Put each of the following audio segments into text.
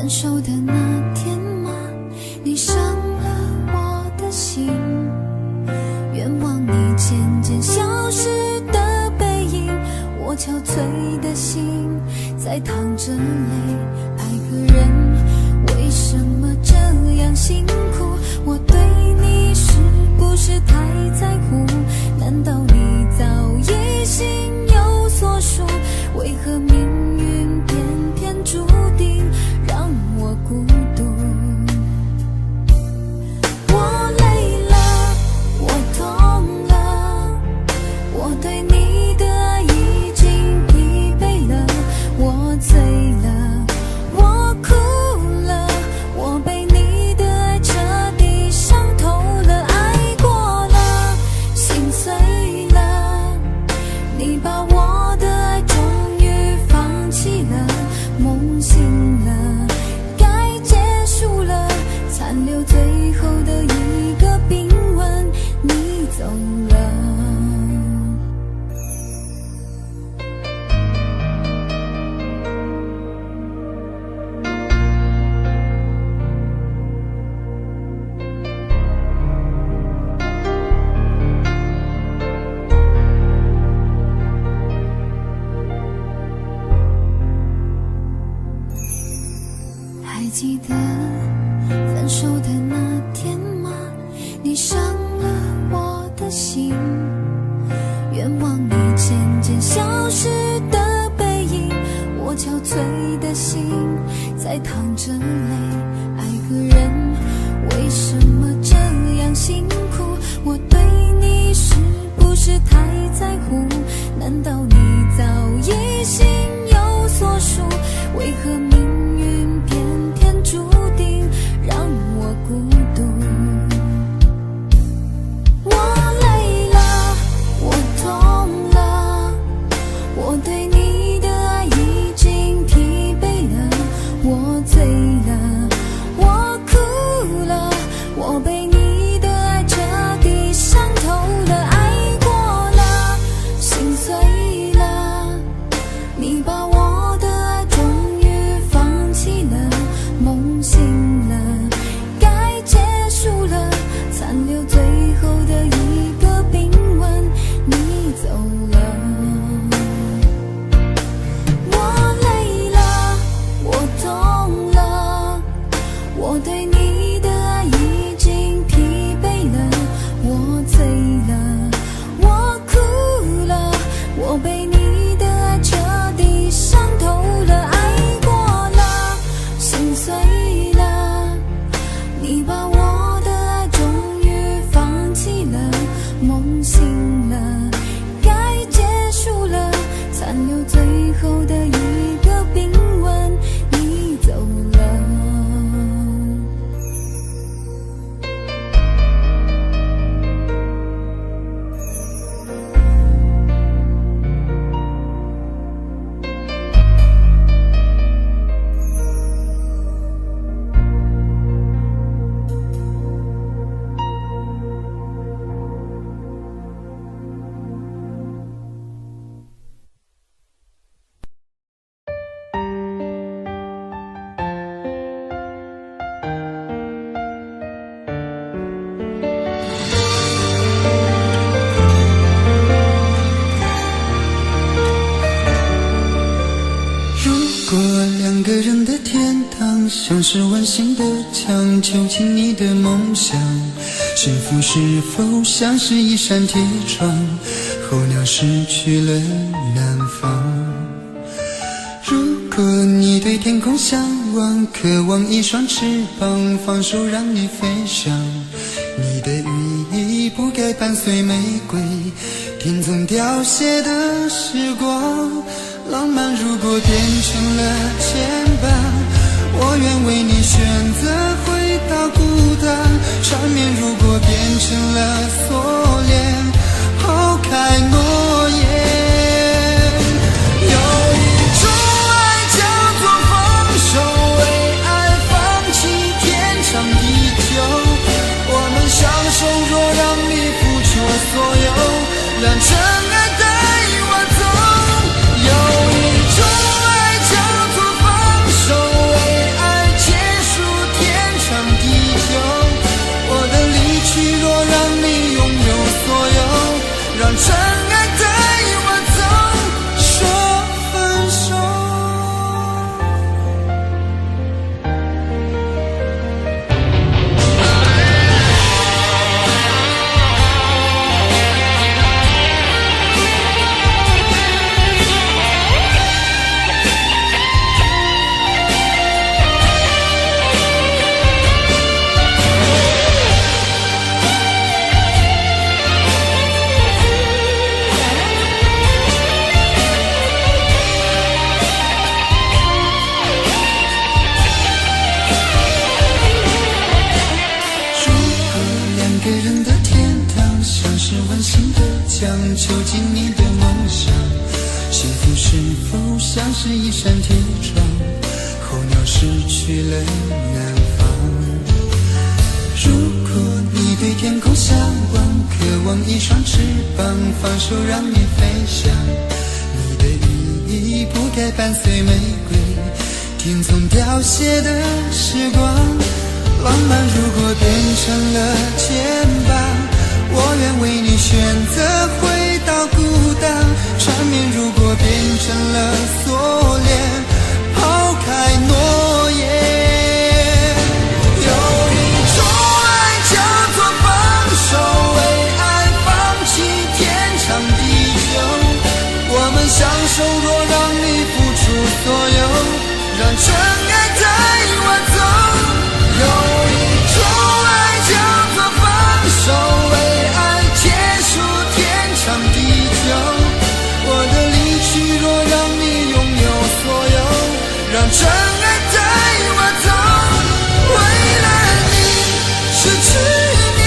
分手的那天吗？你伤了我的心，愿望你渐渐消失的背影，我憔悴的心在淌着泪。爱个人为什么这样辛苦？我对你是不是太在乎？难道你早已心有所属？为何命运偏偏注定让我孤独？我累了，我痛了，我对你的爱已经疲惫了，我醉了，我哭了，我被你的爱彻底伤透了，爱过了，心碎了，你把我的爱终于放弃了，梦醒了，该结束了，残留最后的一个冰吻，你走了。还记得分手的那天吗？你伤了我的心，愿望你渐渐消失的背影，我憔悴的心在淌着泪。爱个人为什么这样辛苦？我对你是不是太在乎？难道你早已心有所属？为何命运偏偏注定让我孤独？我累了，我痛了，我对你的爱已经疲惫了，我醉了，我哭了，我被你的爱彻底伤透了，爱过了，心碎了，你把我的爱终于放弃了，梦醒了，该结束了，残留最后的一个冰吻，你走了。我累了，我痛了，我对你的爱已经疲惫了，我醉了，我哭了，我被你的爱彻底伤透了，爱过了，心碎了，你把我的爱终于放弃了，梦醒了，该结束了，残留最后的一个冰吻，你走了。如果两个人的天堂像是温馨的墙，囚禁你的梦想，幸福是否像是一扇铁窗，候鸟失去了南方？如果你对天空向往，渴望一双翅膀，放手让你飞翔，你的羽翼不该伴随玫瑰，天总凋谢的时光。浪漫如果变成了牵绊，我愿为你选择回到孤单，缠绵如果变成了锁链，抛开诺言。有一种爱叫做放手，为爱放弃天长地久，我们相守若让你付出所有，让真爱带我走。有一种爱叫做放手，为爱去了南方。如果你对天空向往，渴望一双翅膀，放手让你飞翔。你的羽翼不该伴随玫瑰，天空凋谢的时光。浪漫如果变成了肩膀，我愿为你选择回到孤单。缠绵如果变成了锁链，抛开诺言。有一种爱叫做放手，为爱放弃天长地久。我们相守，若让你付出所有，让真爱带我走。有一种爱叫做放手，为爱结束天长地久。我的离去若让你拥有所有，让真爱带我走。为了你失去你，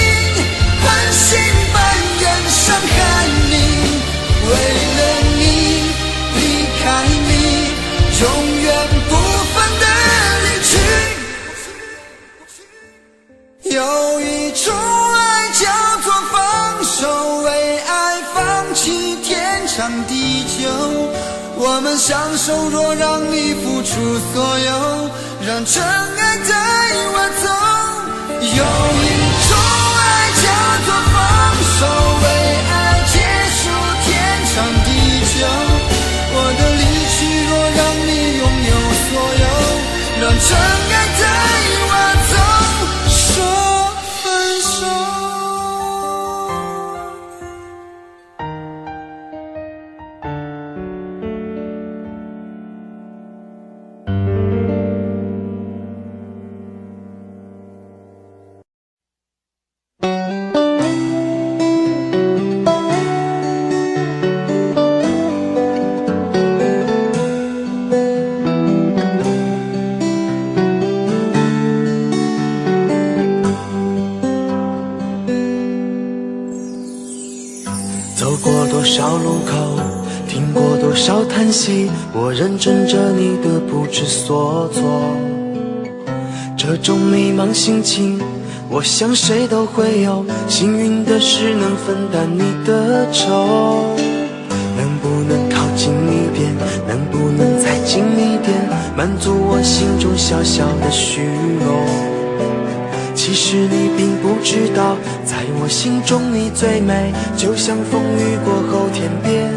狠心扮演伤害你。为了你离开你，永远不分的离去。有一种爱叫做放手，为爱放弃天长地久。我们相守，若让你付出所有，让真爱带我走。有一种爱叫做放手，为爱结束天长地久。我的离去若让你拥有所有，让真爱带我走。说分手。走过多少路口，听过多少叹息，我认真着你的不知所措。这种迷茫心情，我想谁都会有，幸运的是能分担你的愁。能不能靠近一点，能不能再近一点，满足我心中小小的虚荣。其实你并不知道，在我心中你最美，就像风雨过后天边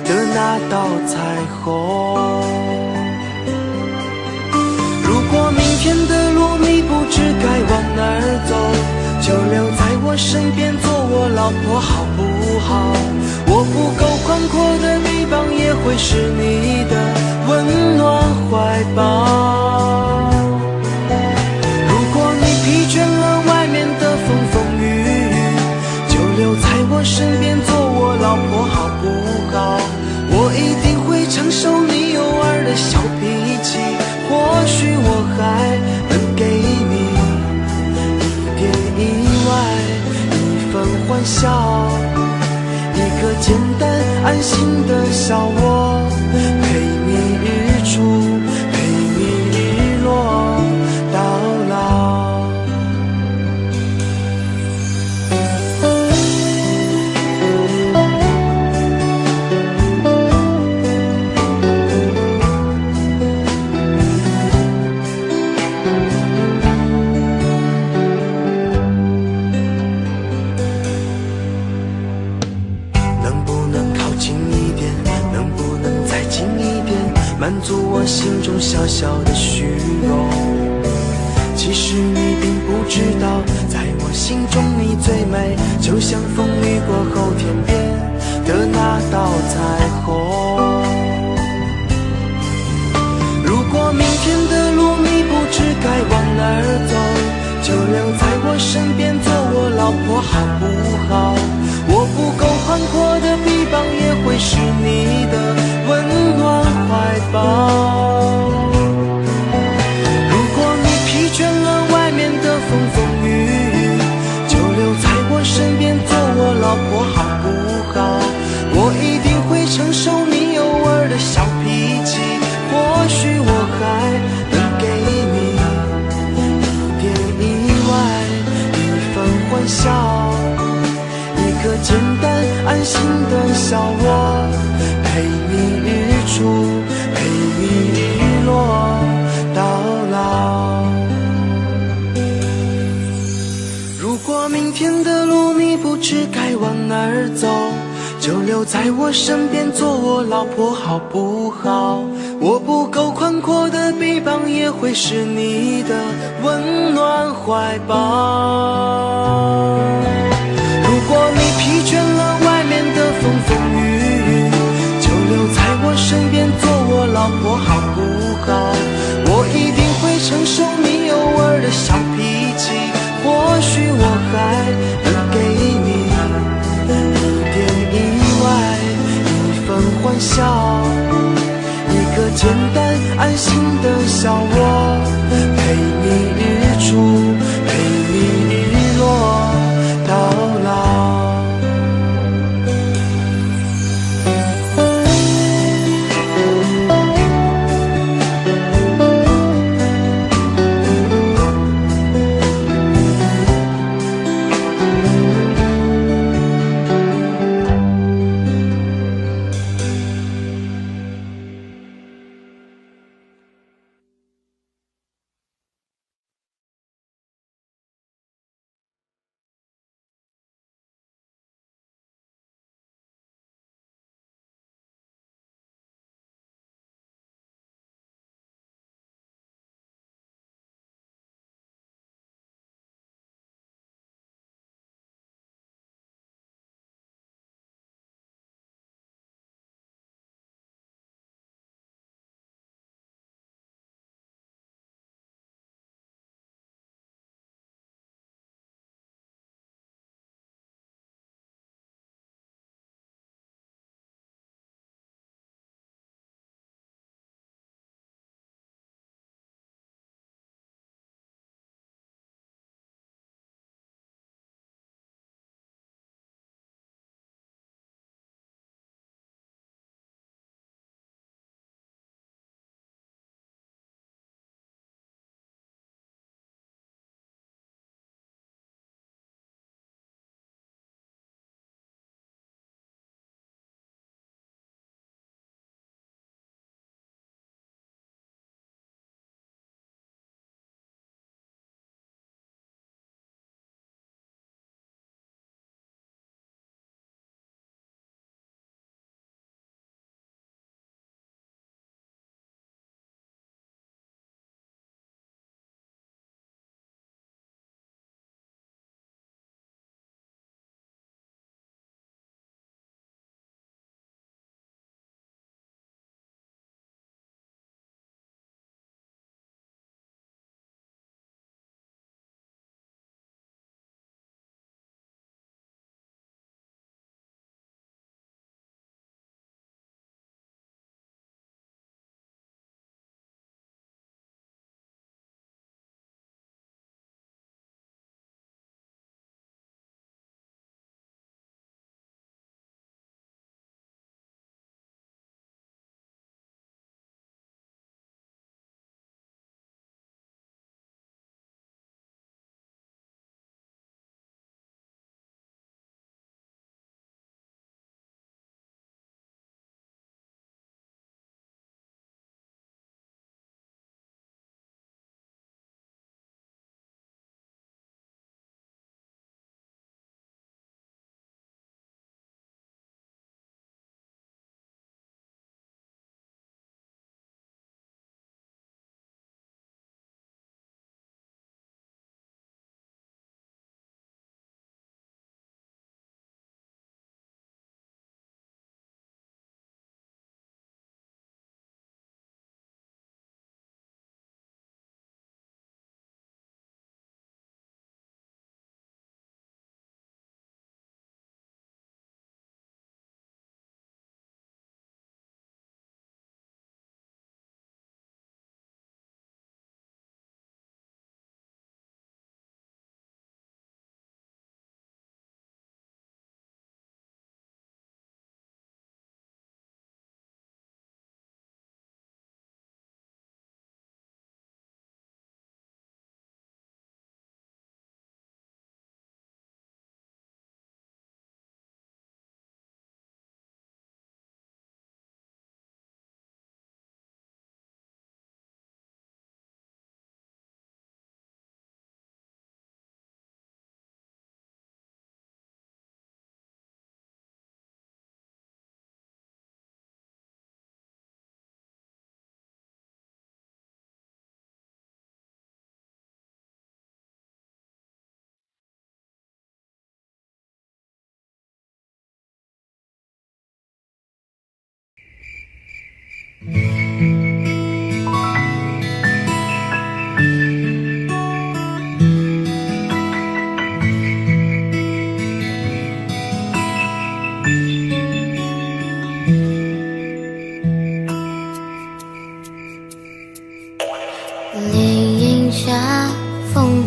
的那道彩虹。如果明天的路你不知该往哪儿走，就留在我身边做我老婆好不好？我不够宽阔的臂膀也会是你的温暖怀抱。疲倦了外面的风风雨雨，就留在我身边做我老婆好不好？我一定会承受你偶尔的小脾气，或许我还能给你一点意外，一份欢笑，一个简单安心的小窝，陪你日出，陪你日落到老。满足我心中小小的虚荣。其实你并不知道，在我心中你最美，就像风雨过后天边的那道彩虹。如果明天的路你不知该往哪儿走，就留在我身边做我老婆好不好？我不够宽阔的臂膀也会是你的温暖怀抱。如果你疲倦了外面的风风雨雨，就留在我身边做我老婆好不好？我一定会承受你偶尔的小脾气，或许我还能给你小我，陪你日出，陪你日落到老。如果明天的路你不知该往哪儿走，就留在我身边做我老婆好不好？我不够宽阔的臂膀也会是你的温暖怀抱。如果你疲倦了外面的风风雨雨，就留在我身边做我老婆好不好？我一定会承受你偶尔的小脾气，或许我还能给你一点意外，一份欢笑，一个简单安心的小窝，陪你日出，陪你日落到老。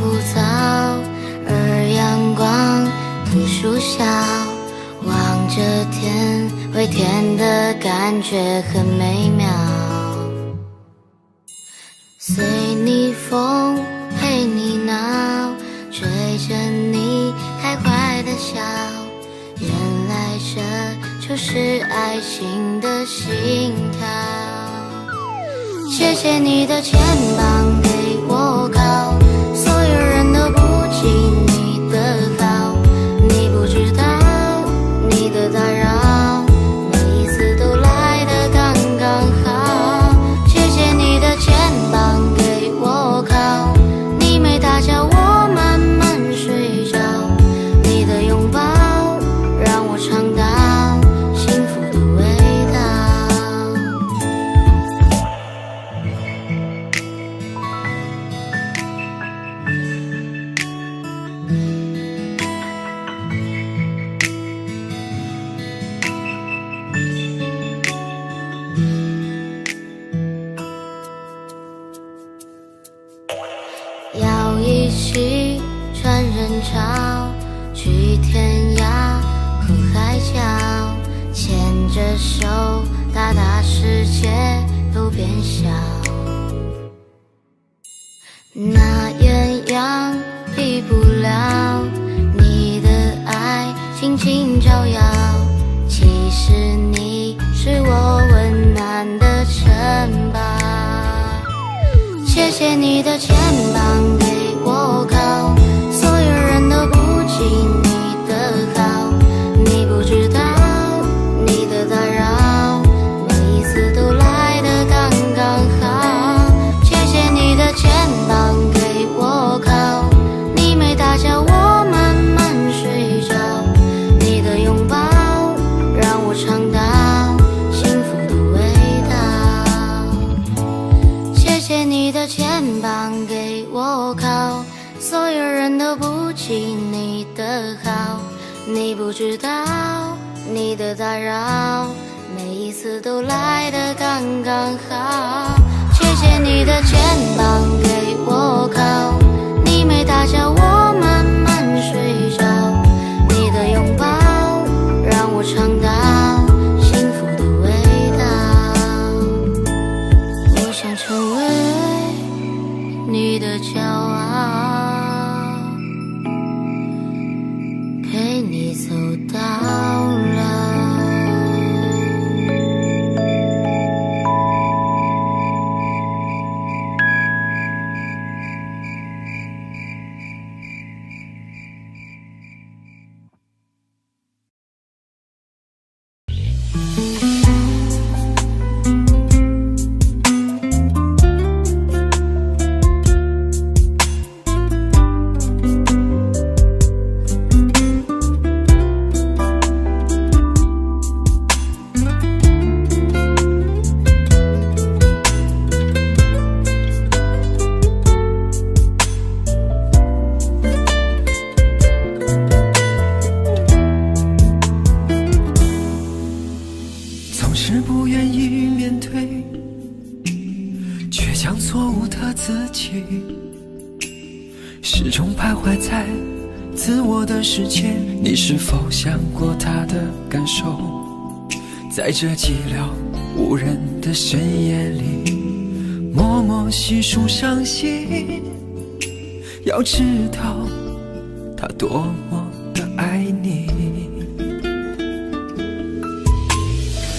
不早，而阳光图书小，望着天会甜的感觉很美妙。随你风，陪你闹，追着你开怀的笑，原来这就是爱情的心跳。谢谢你的肩膀给我靠，所有人都不及你的好，你不知道你的打扰，每一次都来得刚刚好。谢谢你的肩膀给我靠，你每大叫我慢慢睡着，你的拥抱让我尝到幸福的味道。要一起穿人潮，去天涯和海角，牵着手大大世界都变小。那鸳鸯比不了你的爱轻轻照耀，其实你是我温暖的城堡。谢谢你的肩膀给我靠，所有人都不及你的好，你不知道你的打扰，每一次都来得刚刚好。谢谢你的肩膀给我靠，你每大叫我慢慢睡着，你的拥抱让我尝到幸福的味道。谢谢你的肩膀给我靠，所有人都不及你的好，你不知道你的打扰，每一次都来得刚刚好。谢谢你的肩膀给我靠，你每大叫我慢慢睡着，你的拥抱让我尝到幸福的味道。我想成为你的骄傲，陪你走到老。总是不愿意面对，却将错误的自己，始终徘徊在自我的世界。你是否想过他的感受？在这寂寥无人的深夜里，默默细数伤心。要知道他多么的爱你，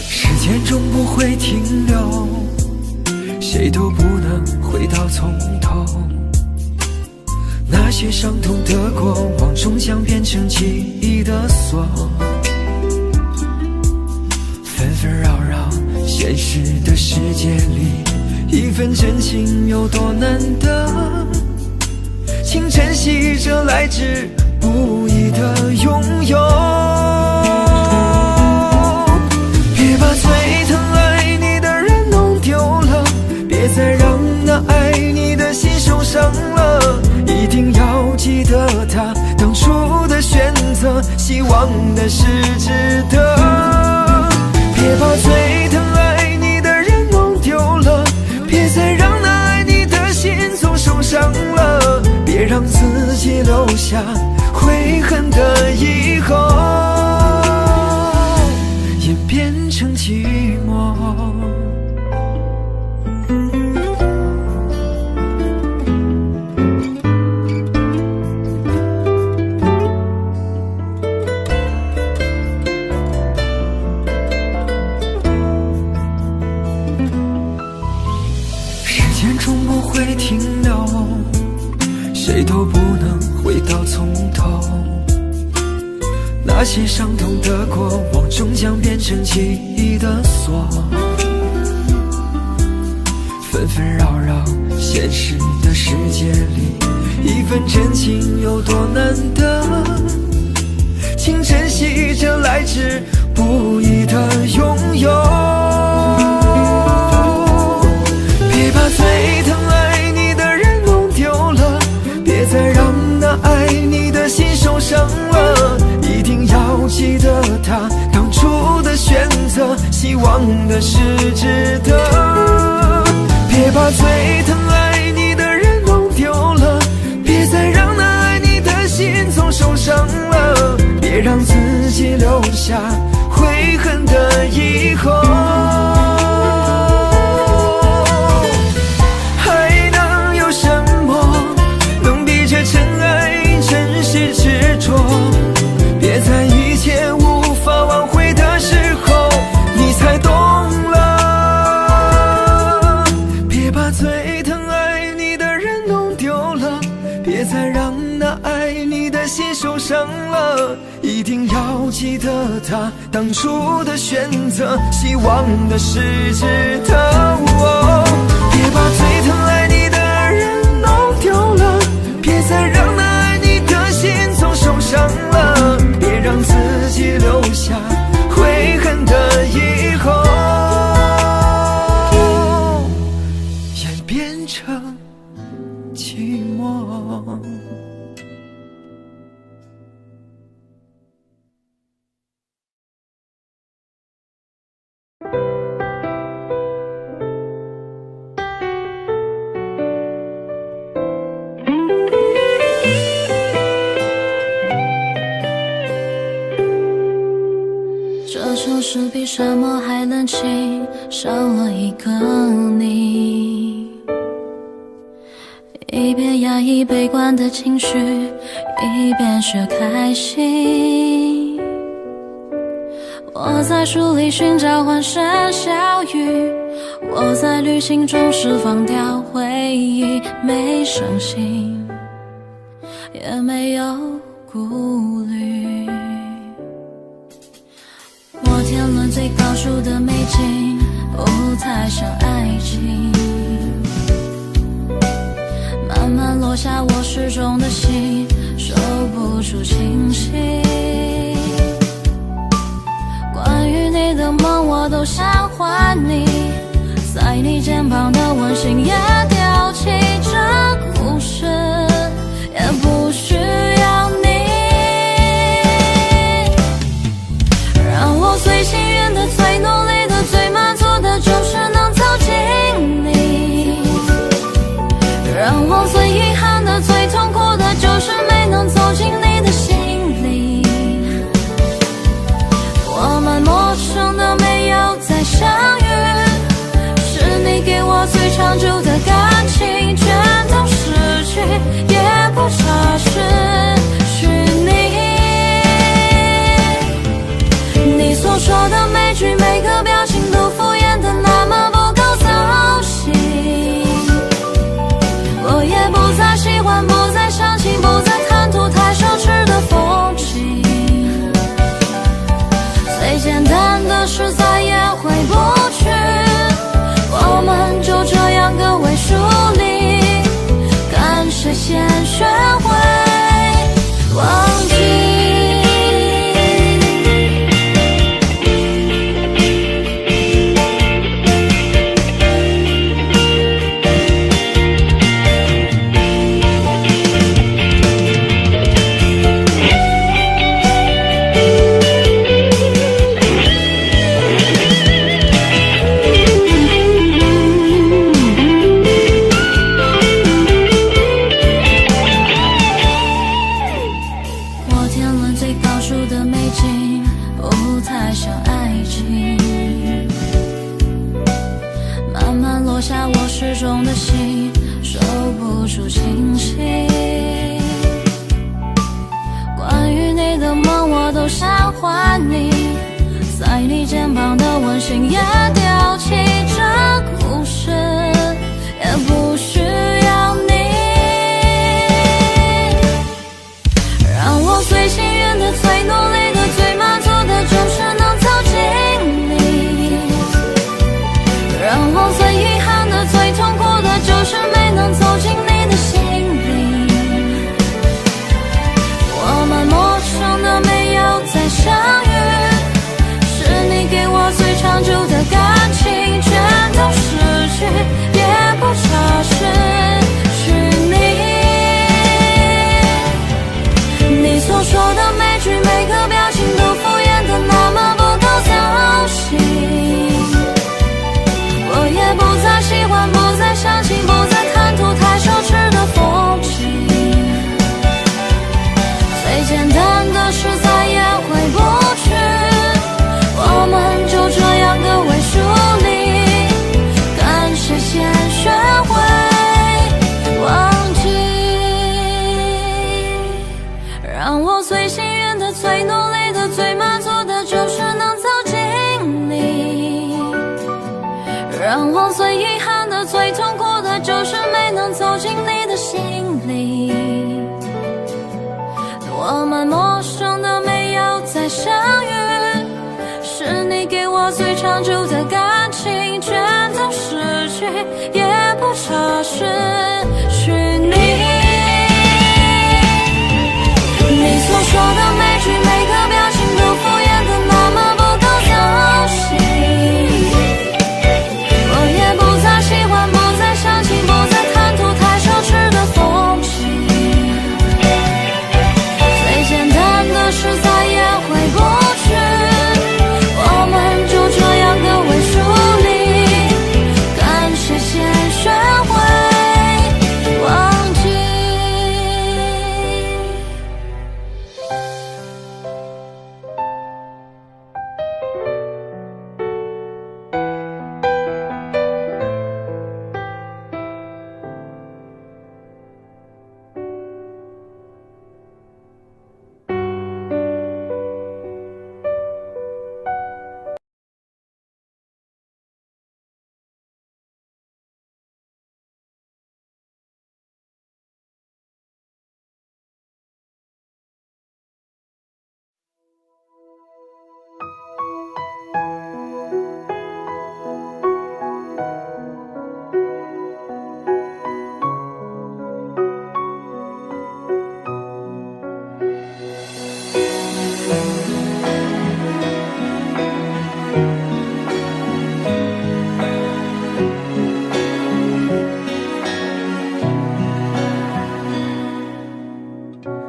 时间终不会停留，谁都不能回到从头。那些伤痛的过往终将变成记忆的锁，纷纷扰扰现实的世界里，一份真情有多难得，请珍惜这来之不易的拥有。别把最疼爱你的人弄丢了，别再让那爱你的心受伤了，一定要记得他当初的选择，希望的是值得。别把最疼爱你的人弄丢了，别再让那爱你的心总受伤了，别别让自己留下悔恨的以后，也变成寂寞。时间终不会停留，谁都不能回到从头，那些伤痛的过往终将变成记忆的锁，纷纷扰扰现实的世界里，一份真情有多难得，请珍惜这来之不易的拥有，别把最疼爱你的人弄丢了，别再让那爱你的心受伤了，一定要记得他当初的选择，希望的是值得。别把最疼爱你的人弄丢了，别再让那爱你的心总受伤了，别让自己留下悔恨的以后。还能有什么能比这真爱真实执着，别在一切无法挽回的时候你才懂了，别把最疼爱你的人弄丢了，别再让那爱你的心受伤了，一定要记得他当初的选择，希望的是值得。别把最疼爱你的人弄丢了，别再让那爱你的心总受伤了，别让自己留下悔恨的以后，演变成寂寞。这城市比沙漠还冷清，少了一个你，一边压抑悲观的情绪，一边却开心。我在书里寻找欢声笑语，我在旅行中释放掉回忆，没伤心，也没有顾虑。我天伦最高处的美景，不太像爱情，慢慢落下我失重的心，守不住清醒。关于你的梦我都想还你，在你肩膀的温馨也丢弃，这故事也不需要你。让我最幸运的、最努力的、最满足的，就是能走进你。让我最遗憾的、最痛苦的，就是没能走进你的心里。我们陌生的没有再相遇，是你给我最长久的感情，全都失去，也不差失去你。你所说的每句每个表情都敷衍的那么不够走心，我也不再喜欢，不再相信，不再贪图太奢侈的风景，最简单的事再也回不去，我们就这样各为疏离，看谁先学会忘记。欢你，在你肩膀的温馨也丢弃，这故事也不需要你。让我最幸运的、最努力的、最满足的，就是能走进你。让我最遗憾的、最痛苦的，就是没能走进你的心里。我们陌生的没有再相遇，是你给我最长久的感情，全都失去，也不差失去你。你所说的每句每个表情都敷衍的那么不够走心，我也不再喜欢，不再相信，不再贪图太奢侈的风景。最简单的事再也回不去，我们就这样各为疏离，干谁先学会忘记。让我最幸运的、最努力的、最满足的，就是能走进你。让我最遗憾的、最痛苦的，就是没能走进你的心里。我们陌生的没有再相遇，是你给我最长久的感情，全都失去，也不差失去你。你所说的每句每个表情都敷衍的那么不够走心，我也不再喜欢，不再相信，不再贪图太奢侈的风景。最简单的事再也回不去，我们就这样各为疏离，干谁先学会忘记。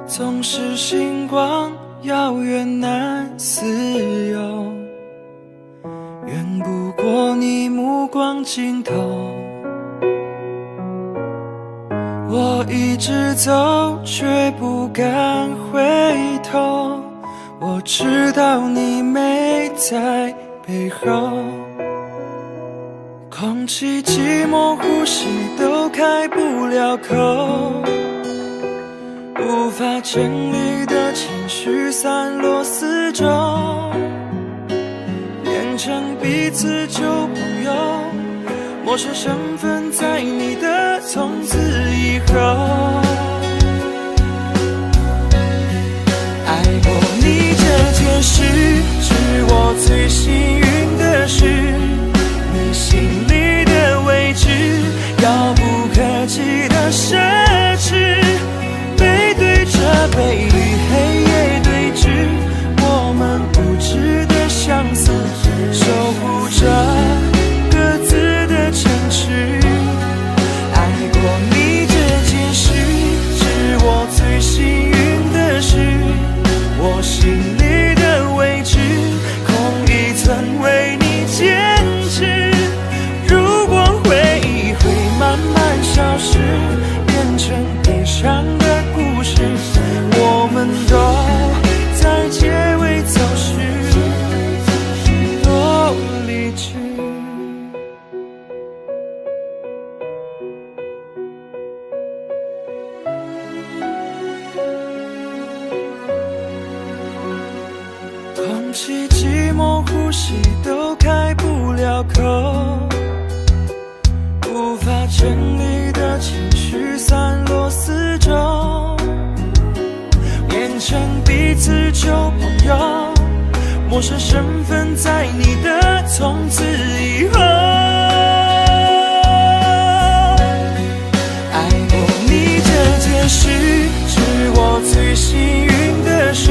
总是星光遥远难自由，远不过你目光尽头。我一直走，却不敢回头，我知道你没在背后。空气寂寞，呼吸都开不了口，无法整理的情绪散落四周，变成彼此旧朋友，陌生身份在你的从此以后。爱过你这件事，是我最幸运的事，你心里的位置，遥不可及的奢侈。背对着背与黑夜对峙，我们不值得相似，守护着各自的城池。爱过你这件事，起寂寞呼吸都开不了口，无法整理的情绪散落四周，变成彼此旧朋友，陌生身份在你的从此以后。爱过你这件事是我最幸运的事，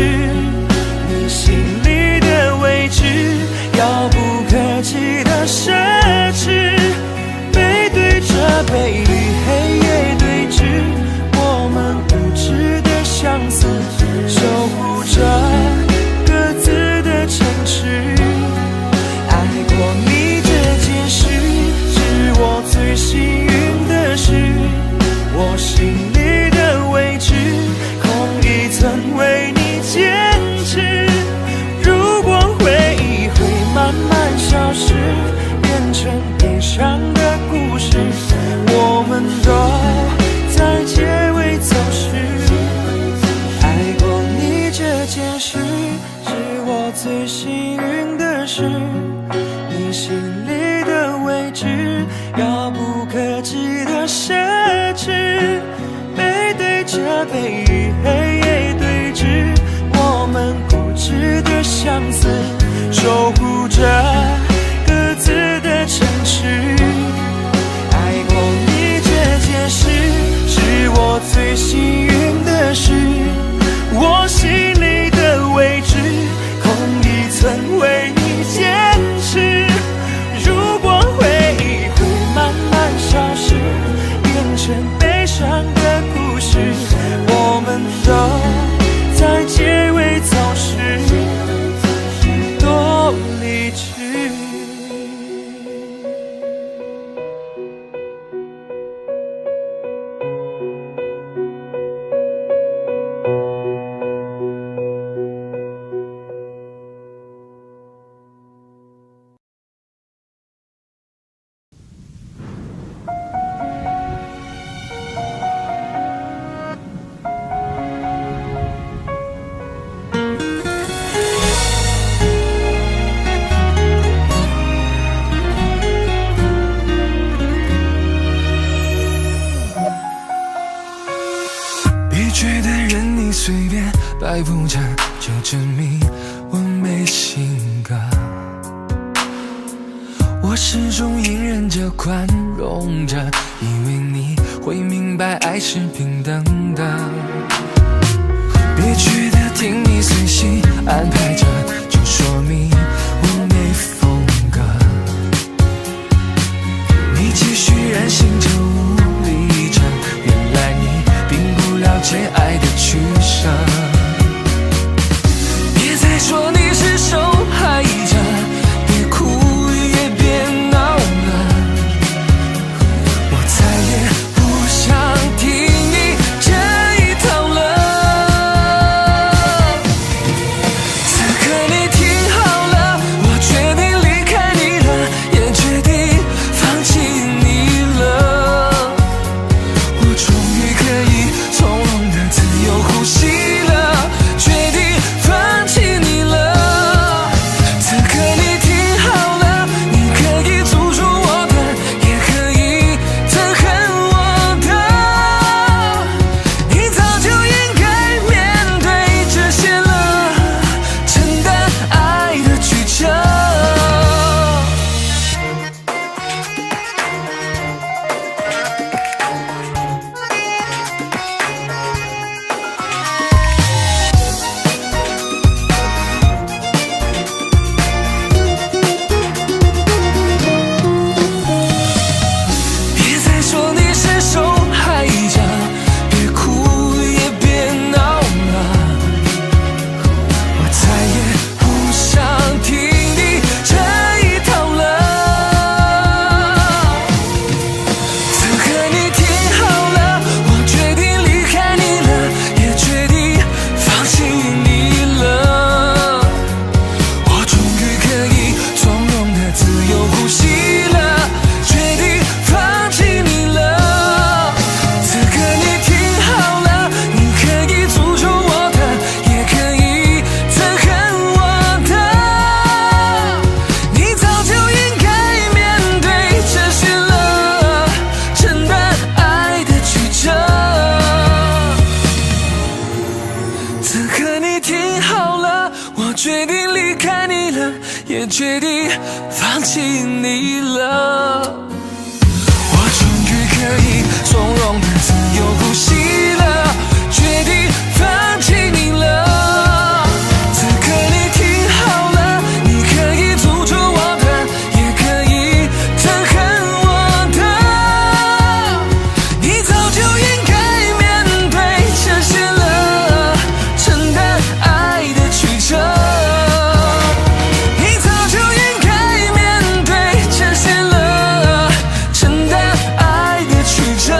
你心里的位置遥不可及的奢侈，背对着背与黑夜对峙，我们无知的相似，守护着各自的城池。爱过你这件事是我最幸运的事，我心里的位置空一层为你坚持。如果回忆会慢慢消失，变成悲伤的故事，我们都在结尾走失。爱过你这件事是我最幸运的事，你心里的位置遥不可及的奢侈，背对着背与黑夜对峙，我们固执的相似，守护着各自的城池。爱过你这件事是我最幸运的事，我心里的位置空一层为你坚持。如果回忆会慢慢消失，变成悲伤的故事，我们都在结尾走失，多理智。别觉得任你随便摆布着，就证明我没性格。我始终隐忍着，宽容着，以为你会明白爱是平等的。别觉得听你随心安排着，就说明我没风格。你继续任性着，无理着，原来你并不了解爱的取舍。别再说你是受害者，别哭也别闹了，我再也不想听你这一套了。此刻你听好了，我决定离开你了，也决定放弃你了。我终于可以从容的自由呼吸了。决定离开你了，也决定放弃你了。我终于可以从容的自由呼吸了，决定放弃你了。此刻你听好了，你可以诅咒我的，也可以憎恨我的。你早就应该面对这些了，承担爱的曲折。你早就应该面对这些了，承担爱的曲折。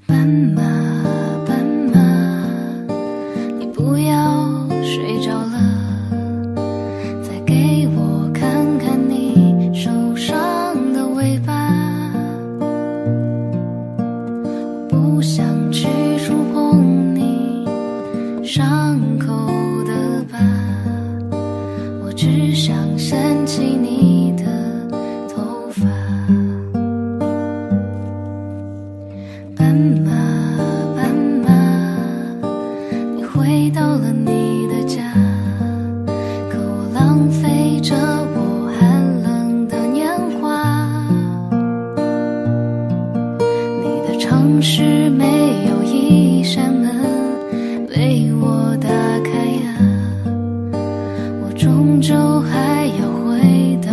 斑马，斑马，你不要睡着了，再给我看看你受伤的尾巴。我不想去触碰你伤口的疤，我只想掀起你的头发。斑马，斑马，你回到了你的家，可我浪费着我寒冷的年华。你的城市没有一扇门为我打开呀，我终究还要回到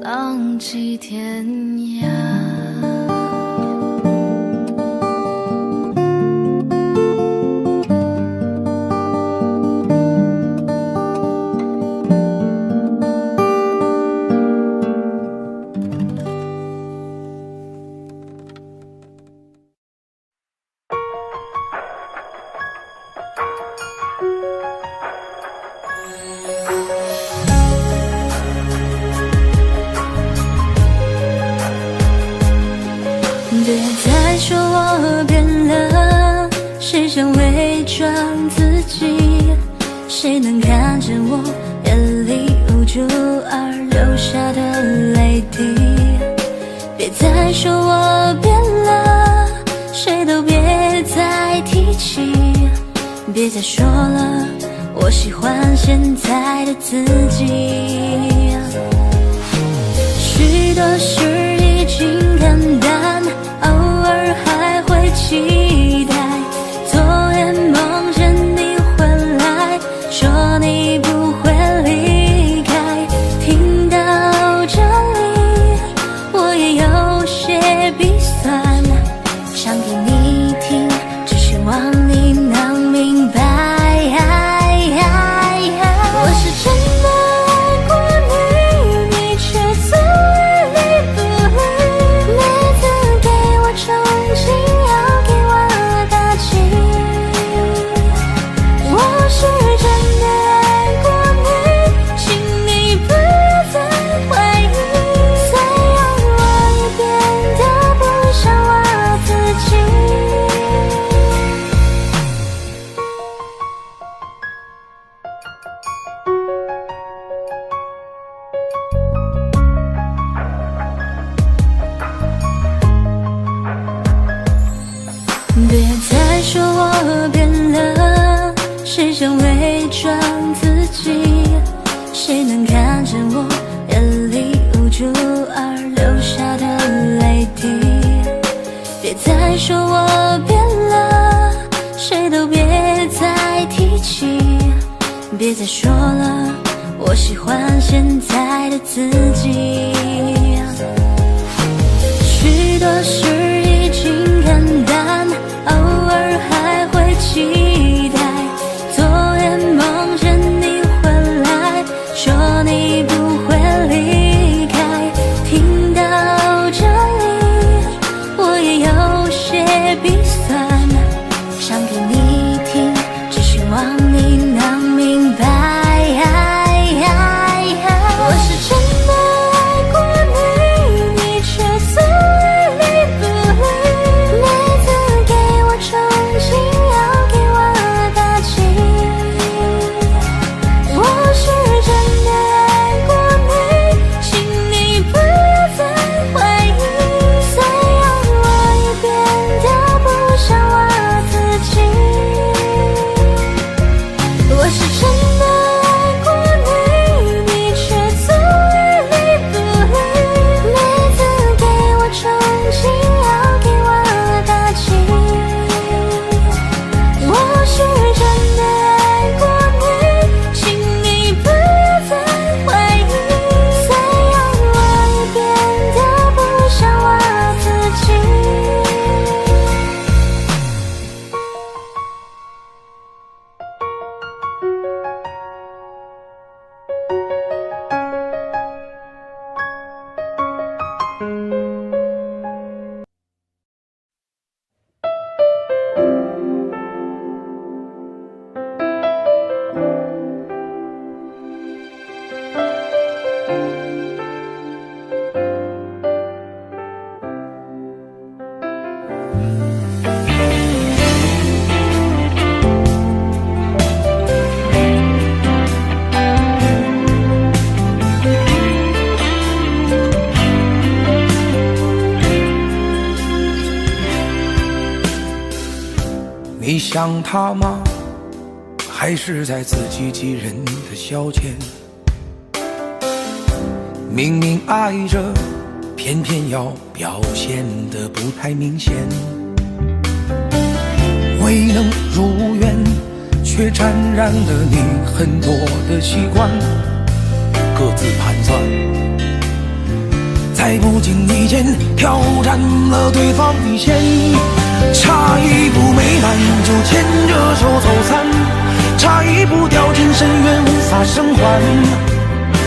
浪迹天涯。别再说我变了，谁想伪装自己？谁能看见我眼里无助而流下的泪滴？别再说我变了，谁都别再提起。别再说了，我喜欢现在的自己。许多事已经看淡，偶尔还会期待，昨夜梦见你回来，说你不会离开。听到这里，我也有些鼻酸，想给你听，只希望你能明白。我是真的爱过你，你却总爱理不理，每次给我憧憬，要给我打气。我是真的爱过你，请你不要再怀疑，虽然我也变得不像我自己。别再说我变了，谁想伪装自己？谁能看见我眼里无助而流下的泪滴？别再说我变了，谁都别再提起。别再说了，我喜欢现在的自己。许多事已经看淡，偶尔还会期待，昨夜梦见你回来，说你不会离开。听到这里，我也有些鼻酸，想给你听，只希望你能明白。我是真的爱过你，你却总爱理不理，每次给我憧憬，要给我打气。我是真的爱过你，请你不要再怀疑，虽然我也变得不像我自己。我是真的爱过你，你却总爱理不理，每次给我憧憬，要给我打气。我是真的爱过你，请你不要再怀疑，虽然我也变得不像我自己。你想他吗？还是在自欺欺人的消遣？明明爱着，偏偏要表现得不太明显。未能如愿，却沾染了你很多的习惯。各自盘算，在不经意间挑战了对方底线，差一步没满就牵着手走散，差一步掉进深渊无法生还，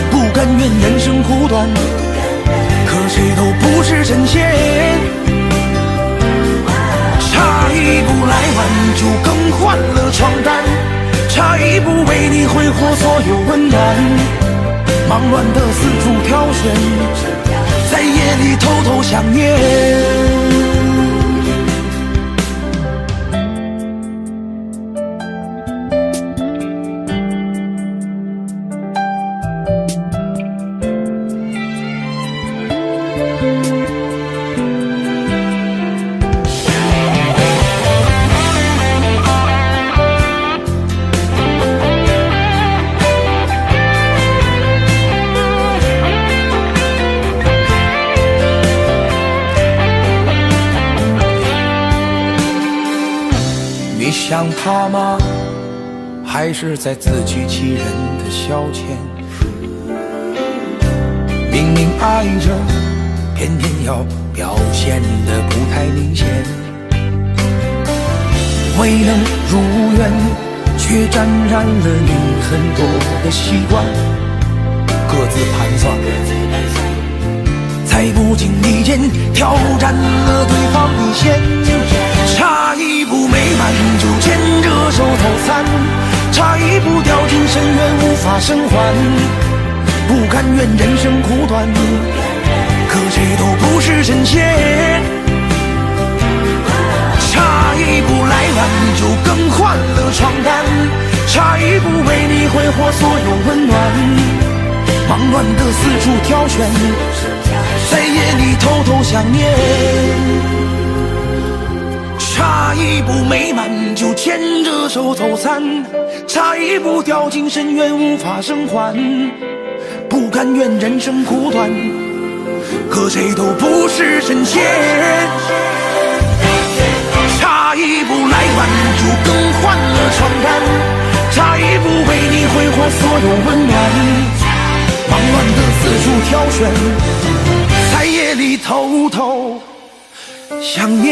不甘愿人生苦短，可谁都不是神仙，差一步来晚就更换了床单，差一步为你挥霍所有温暖，忙乱的四处挑选，在夜里偷偷想念。你想他吗？还是在自欺欺人的消遣？明明爱着，偏偏要表现得不太明显，未能如愿，却沾染了你很多的习惯，各自盘算，在不经意间挑战了对方底线，差一步没满就牵着手走散，差一步掉进深渊无法生还，不甘愿人生苦短，可谁都不是神仙，差一步来晚就更换了床单，差一步为你挥霍所有温暖，忙乱的四处挑选，在夜里偷偷想念，差一步没满就牵着手走散，差一步掉进深渊无法生还，不甘愿人生苦短，可谁都不是神仙，差一步来晚就更换了床单，差一步为你挥霍所有温暖，忙乱的四处挑选，在夜里偷偷想念。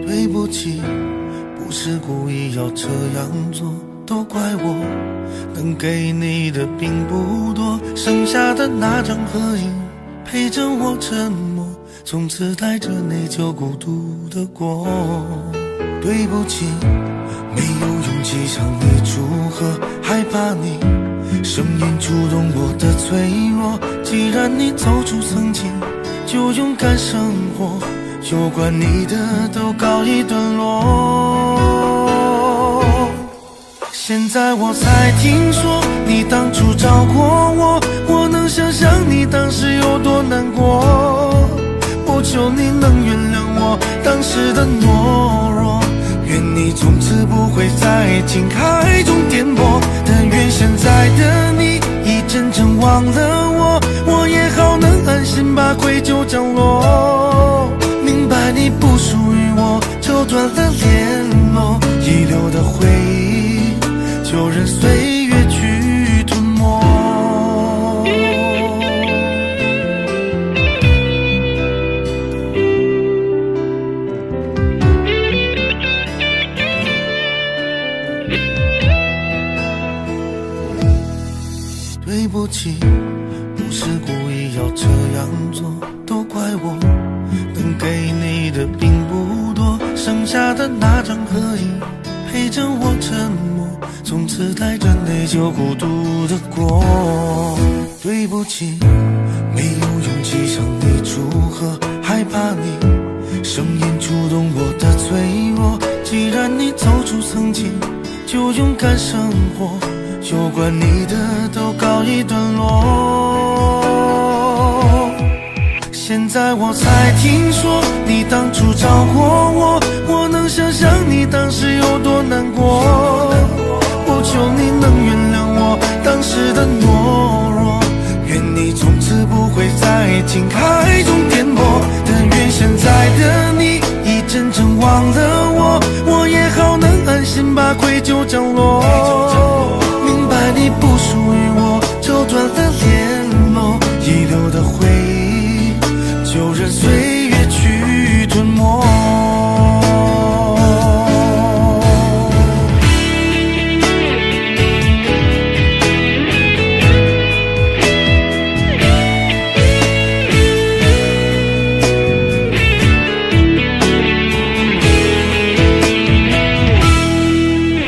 对不起，不是故意要这样做，都怪我，能给你的并不多，剩下的那张合影陪着我沉默，从此带着内疚孤独的过。对不起，没有勇气向你祝贺，害怕你声音触动我的脆弱，既然你走出曾经，就勇敢生活，有关你的都告一段落。现在我才听说你当初找过我，我能想象你当时有多难过，不求你能原谅我当时的懦弱，愿你从此不会在爱情海中颠簸，但愿现在的你已真正忘了我，我也好能安心把愧疚降落，明白你不属于我，就断了联络，遗留的回忆就任岁月去吞没。对不起，不是故意要这样做，都怪我，能给你的并不多，剩下的那张合影陪着我沉默，从此带着内疚孤独的过。对不起，没有勇气向你祝贺，害怕你声音触动我的脆弱。既然你走出曾经，就勇敢生活，有关你的都告一段落。现在我才听说你当初找过我，我能想象你当时有多难过。我求你能原谅我当时的懦弱，愿你从此不会在爱情海中颠簸。但愿现在的你已真正忘了我，我也好能安心把愧疚降落。明白你不属于我，就断了联络，遗留的回忆就任岁月去吞没。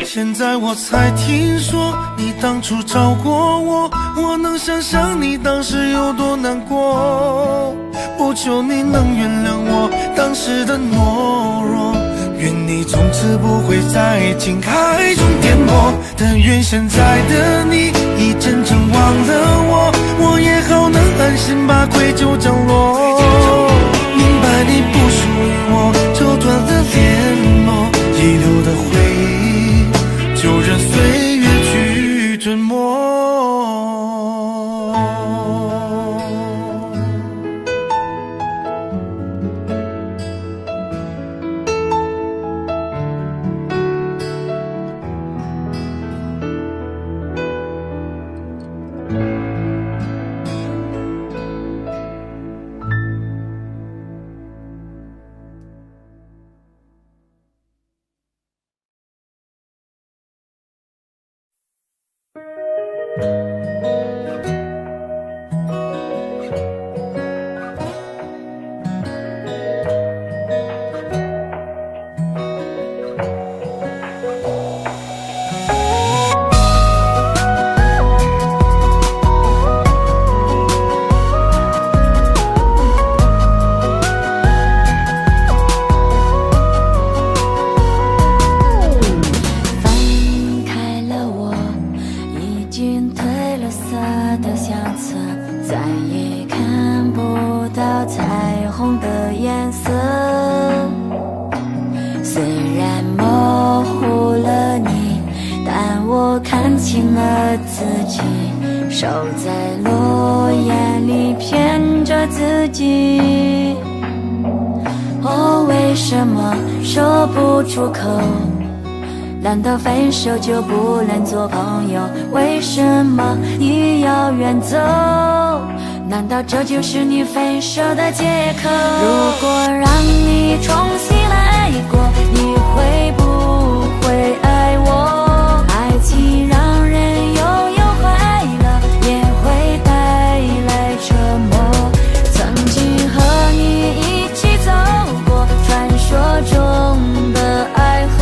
现在我才听说你当初找过我，我能想象你当时有多难过。不求你能原谅我当时的懦弱，愿你从此不会在爱情海中颠簸。但愿现在的你已真正忘了我，我也好能安心把愧疚降落。明白你不属于我，就断了联络，遗留的回忆就任岁月去吞没。难道分手就不能做朋友？为什么你要远走？难道这就是你分手的借口？如果让你重新来过，你会不会爱我？爱情让人拥有快乐，也会带来折磨。曾经和你一起走过传说中的爱河，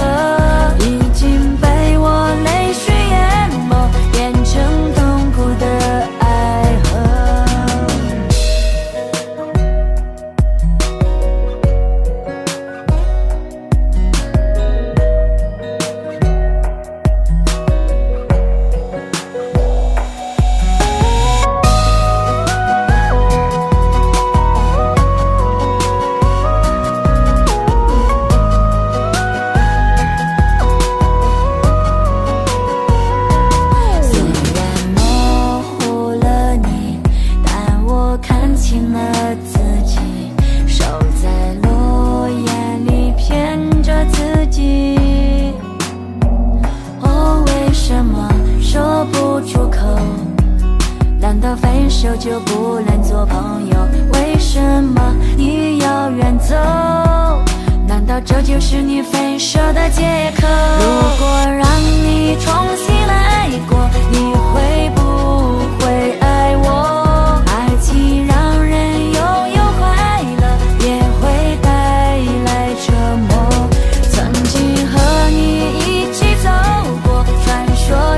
就不能做朋友？为什么你要远走？难道这就是你分手的借口？如果让你重新来过，你会不会爱我？爱情让人拥有快乐，也会带来折磨。曾经和你一起走过传说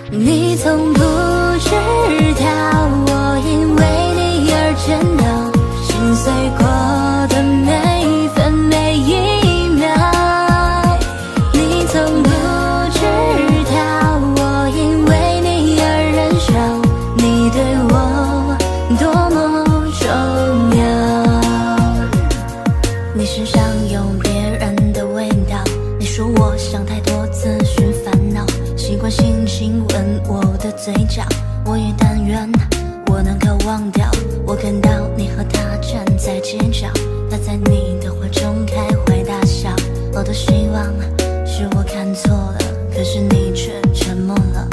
你从不知道，我因为你而颤抖，心碎过的每一分每一秒。你从不知道，我因为你而忍受，你对我多么重要。你身上有别人的味道，你说我想太多，自寻烦恼，习惯性亲吻我的嘴角，我也但愿我能够忘掉。我看到你和他站在街角，他在你的怀中开怀大笑。我多希望是我看错了，可是你却沉默了。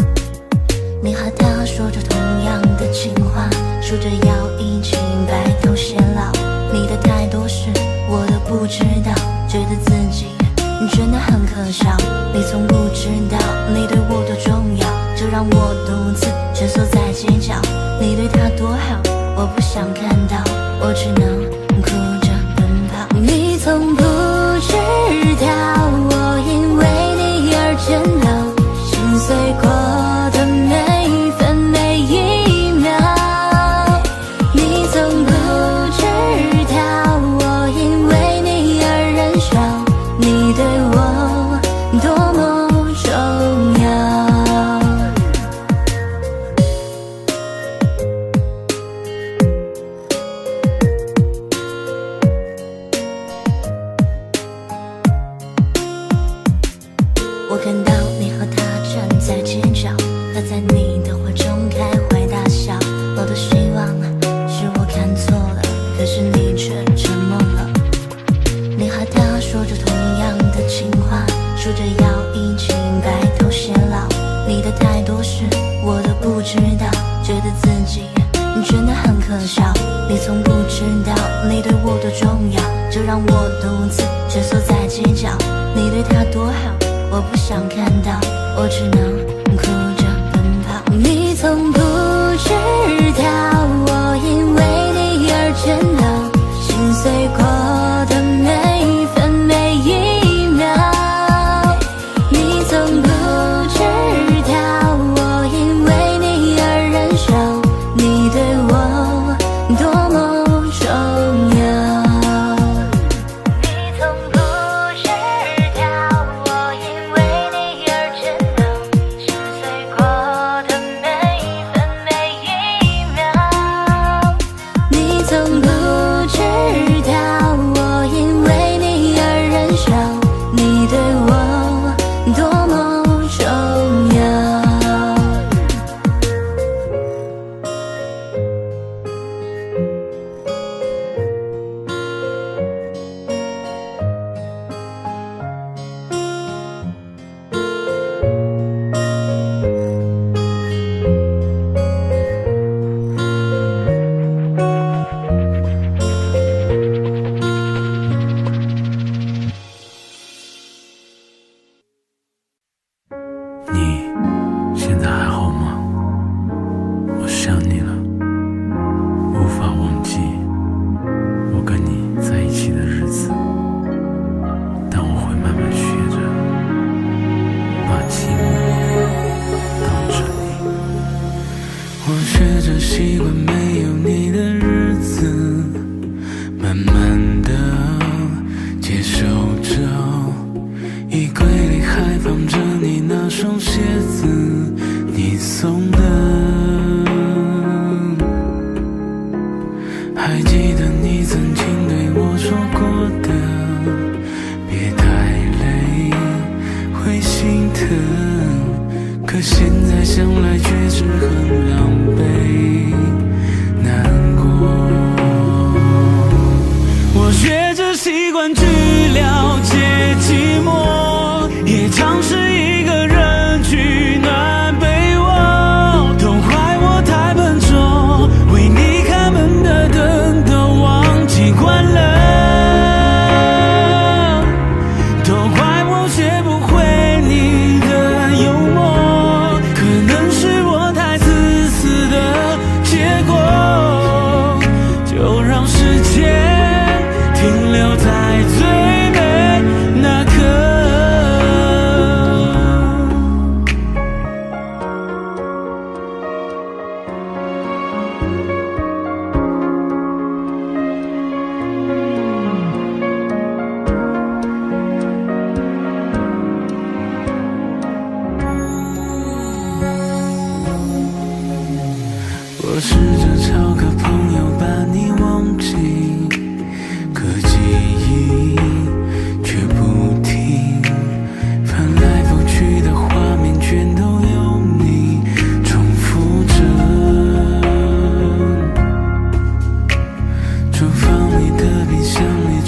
你和他说着同样的情话，说着要一起白头偕老。你的太多事我都不知道，觉得自己真的很可笑。你从不知道你对我多重要，就让我独自蜷缩在街角。你对他多好，我不想看到，我只能哭着奔跑。你从不知道，我因为你而颤抖，心碎过的每一分每一秒。你从不知道，我因为你而忍受，你对我多么重要。我看到你和他站在街角，他在你的怀中开怀大笑。我多希望是我看错了，可是你却沉默了。你和他说着同样的情话，说着要一起白头偕老。你的太多事我都不知道，觉得自己真的很可笑。你从不知道你对我多重要，就让我独自蜷缩在街角。你对他多好，我不想看到，我只能哭着奔跑。你从不知道，我因为你而颤抖，心碎过的每一分每一秒。你从不知道，我因为你而忍受，你对我多么重要。你从不知道，我因为你而颤抖，心碎过的每一分每一秒。你从不知道，我因为你而忍受，你对我多么重要。你现在还好吗？我想你了，无法忘记我跟你在一起的日子，但我会慢慢学着把寂寞当成你。我学着习惯没有你的日子，慢慢的接受着衣柜里还放着你那双鞋子，你送的。还记得你曾经对我说过的，别太累，会心疼。可现在想来却是很狼狈，难过。我学着习惯去了解寂寞，也尝试一个人取暖被窝，都怪我太笨拙，为你开门的灯都忘记关了。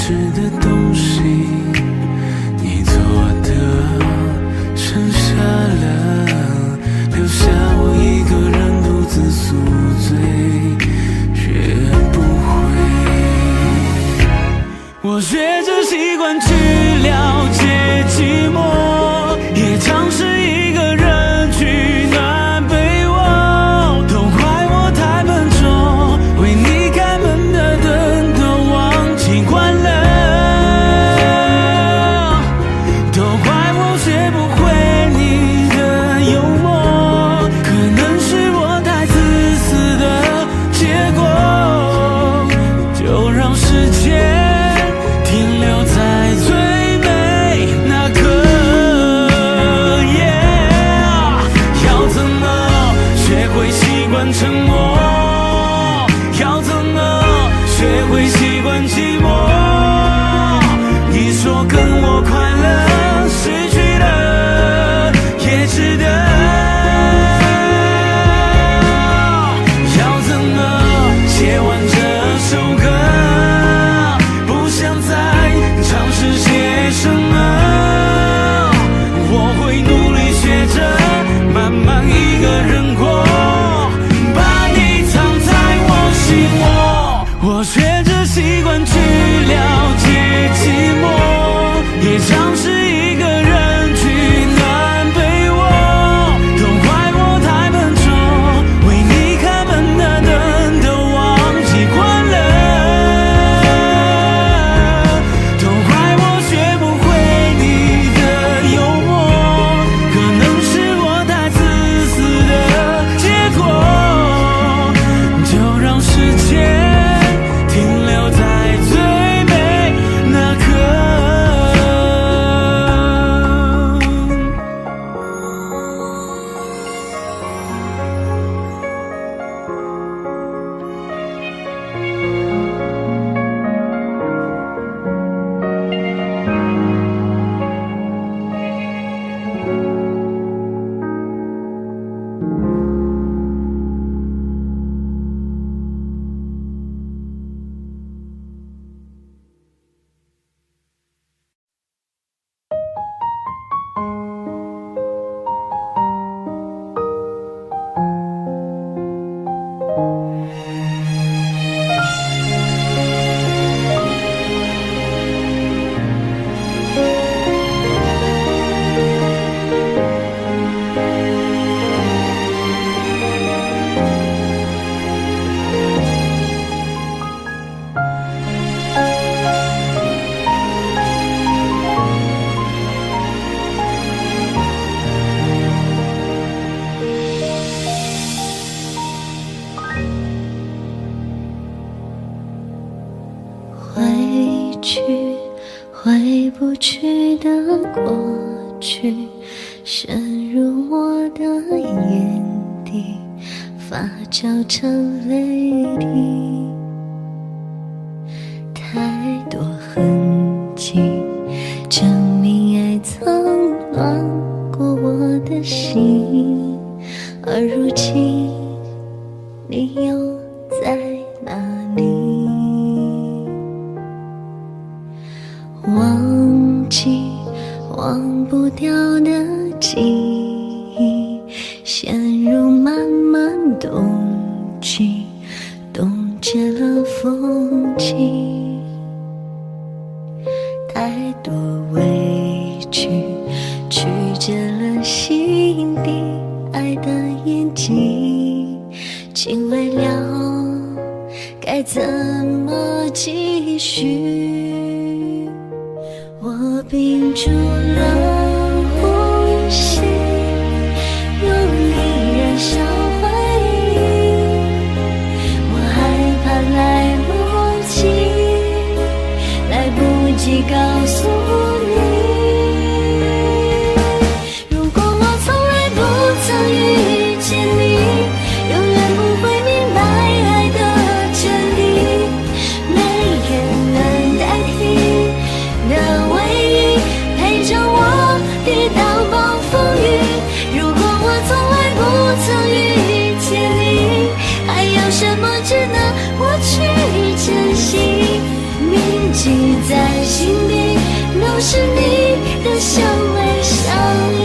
吃的东西，你做的剩下了，留下我一个人独自宿醉，学不会。我学着习惯去了解寂寞，也尝试一个人取暖被窝，都怪我太笨拙，为你开门的灯都忘记关了，都怪我学不会你的幽默，可能是我太自私的结果，就让时间停留在最美那刻。要怎么学会习惯沉默？要怎么学会习惯寂寞？你说跟我快乐，失去了也值得。要怎么写完这首歌？不想再尝试些什么，我会努力学着慢慢一个人过，把你藏在我心窝。我学着习惯去了解寂寞，也尝试一个人取暖被窝，都怪我太笨拙，为你开门的灯都忘记关了，都怪我学不会你的幽默，可能是我太自私的结果，就让时间停留在最美那刻。回去，回不去的过去，深入我的眼底，发酵成泪滴。太多痕迹，证明爱曾暖过我的心，而如今你又在哪里？忘记忘不掉的记忆，陷入漫漫冬季，冻结了风景。太多委屈，曲折了心底爱的眼睛，竟未了该怎么继续。我屏住了呼吸，用力燃烧回忆，我害怕来不及，来不及告诉你。如果我从来不曾遇见你，永远不会明白爱的真理，没人能代替的唯一陪着我记在心底，都是你的相偎相依。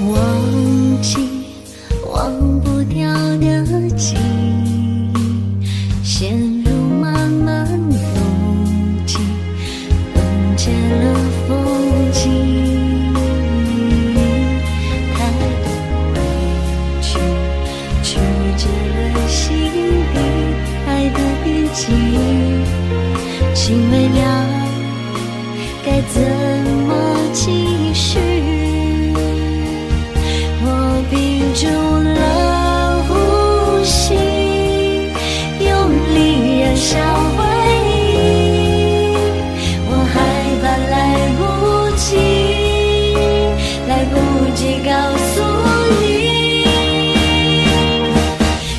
忘记忘不掉的记忆，陷入漫漫风景，冻结了风景，太多委屈曲折了心底爱的边际，情未了该怎么继续？屏住了呼吸，用力燃烧回忆。我害怕来不及，来不及告诉你。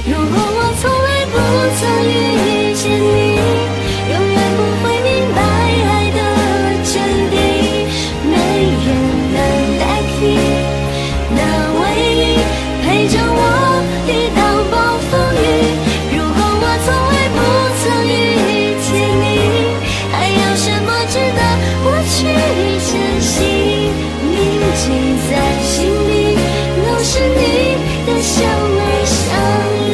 如果我从来不曾遇见你，永远不会明白爱的真谛，没人能代替。陪着我抵挡暴风雨。如果我从来不曾遇见你，还有什么值得我去珍惜？铭记在心底，都是你的相偎相依。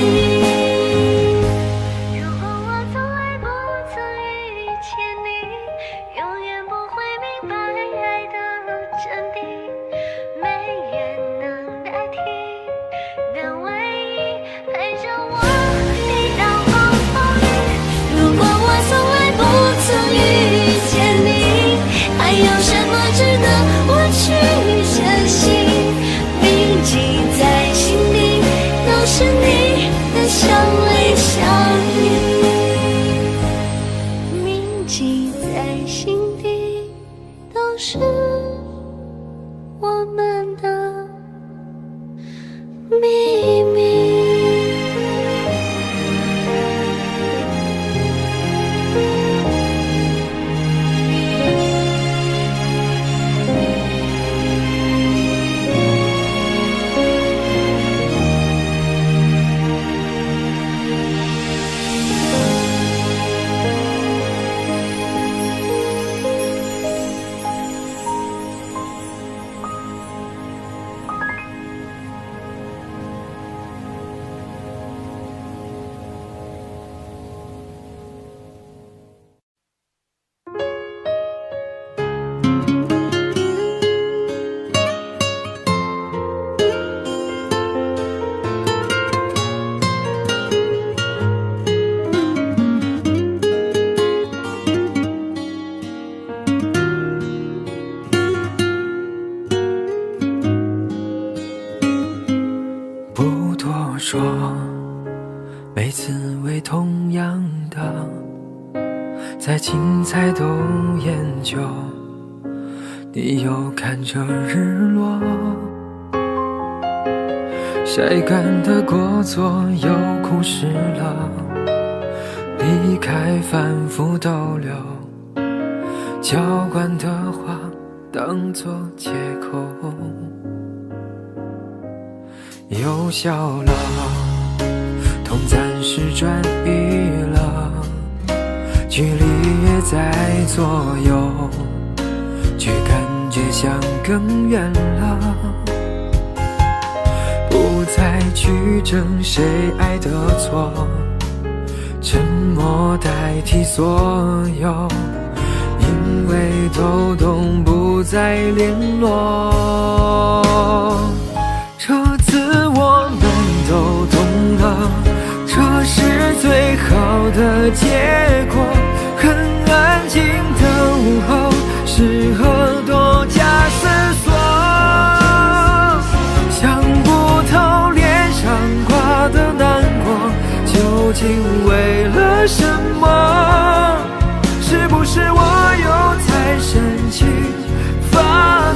如果我从来不曾遇见你，永远不会明白爱的真谛，没人能代替。陪着我抵挡暴风雨。如果我从来不曾遇见你，还有什么值得我去珍惜？铭记在心底，都是你的相偎相依。铭记在心底，都是我们的秘密。说每次为同样的，再精彩都研究，你又看着日落，晒干的过错又枯湿了，离开反复逗留，浇灌的话当作借口，又笑了，痛暂时转移了，距离也在左右，却感觉像更远了，不再去争谁爱的错，沉默代替所有，因为都懂不再联络。这次我们都懂了，这是最好的结果。很安静的午后，适合多加思索，想不透脸上挂的难过究竟为了什么，是不是我又太深情发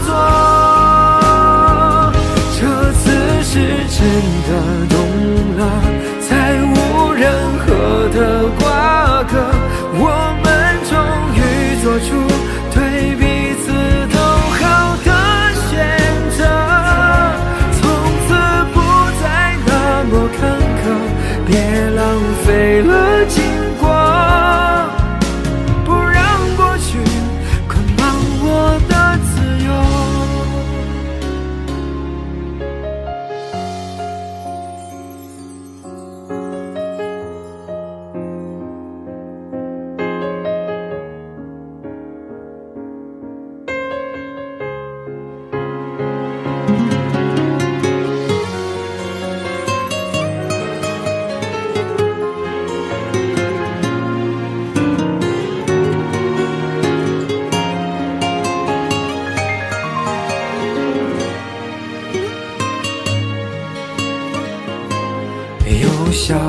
作？这次是真的懂了，才无任何的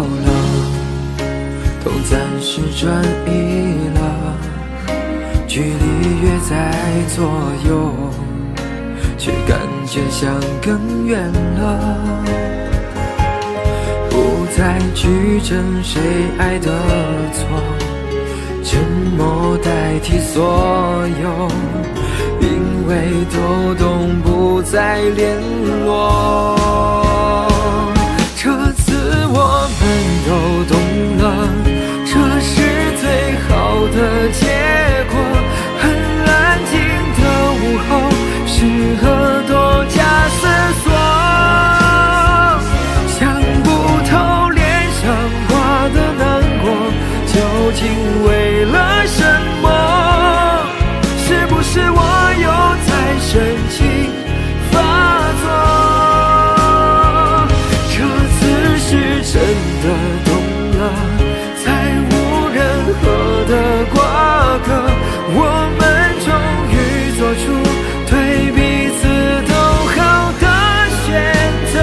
了，都暂时转移了，距离越在左右，却感觉像更远了。不再去争谁爱的错，沉默代替所有，因为都懂不再联络。这次我们都懂了，这是最好的结果。很安静的午后，适合多加思索。想不透脸上挂的难过，究竟为了什么？是不是我又在深情发作？这次是真的懂了，再无任何的瓜葛，我们终于做出对彼此都好的选择，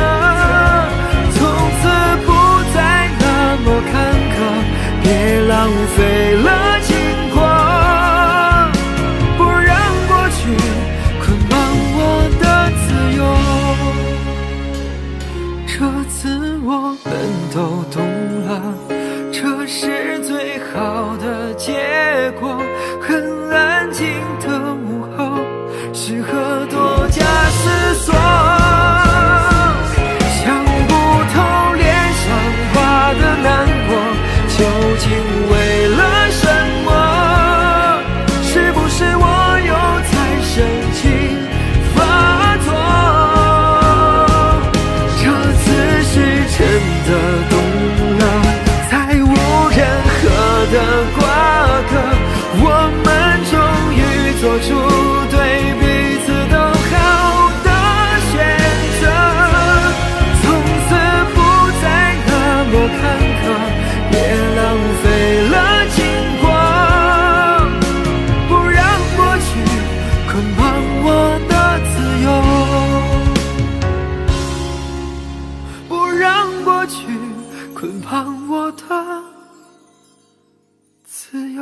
从此不再那么坎坷，别浪费了经过，不让过去捆绑我的自由。这次我们都懂了，这是最好的结果。很安静的午后，适合多加思索。想不透脸上挂的难过，究竟为了什么？是不是我又在深情发作？这次是真的懂了，再无任何的瓜葛，我们终于做出对彼此都好的选择，从此不再那么坎坷，别浪费了经过，不让过去捆绑我的自由，不让过去捆绑我的自由。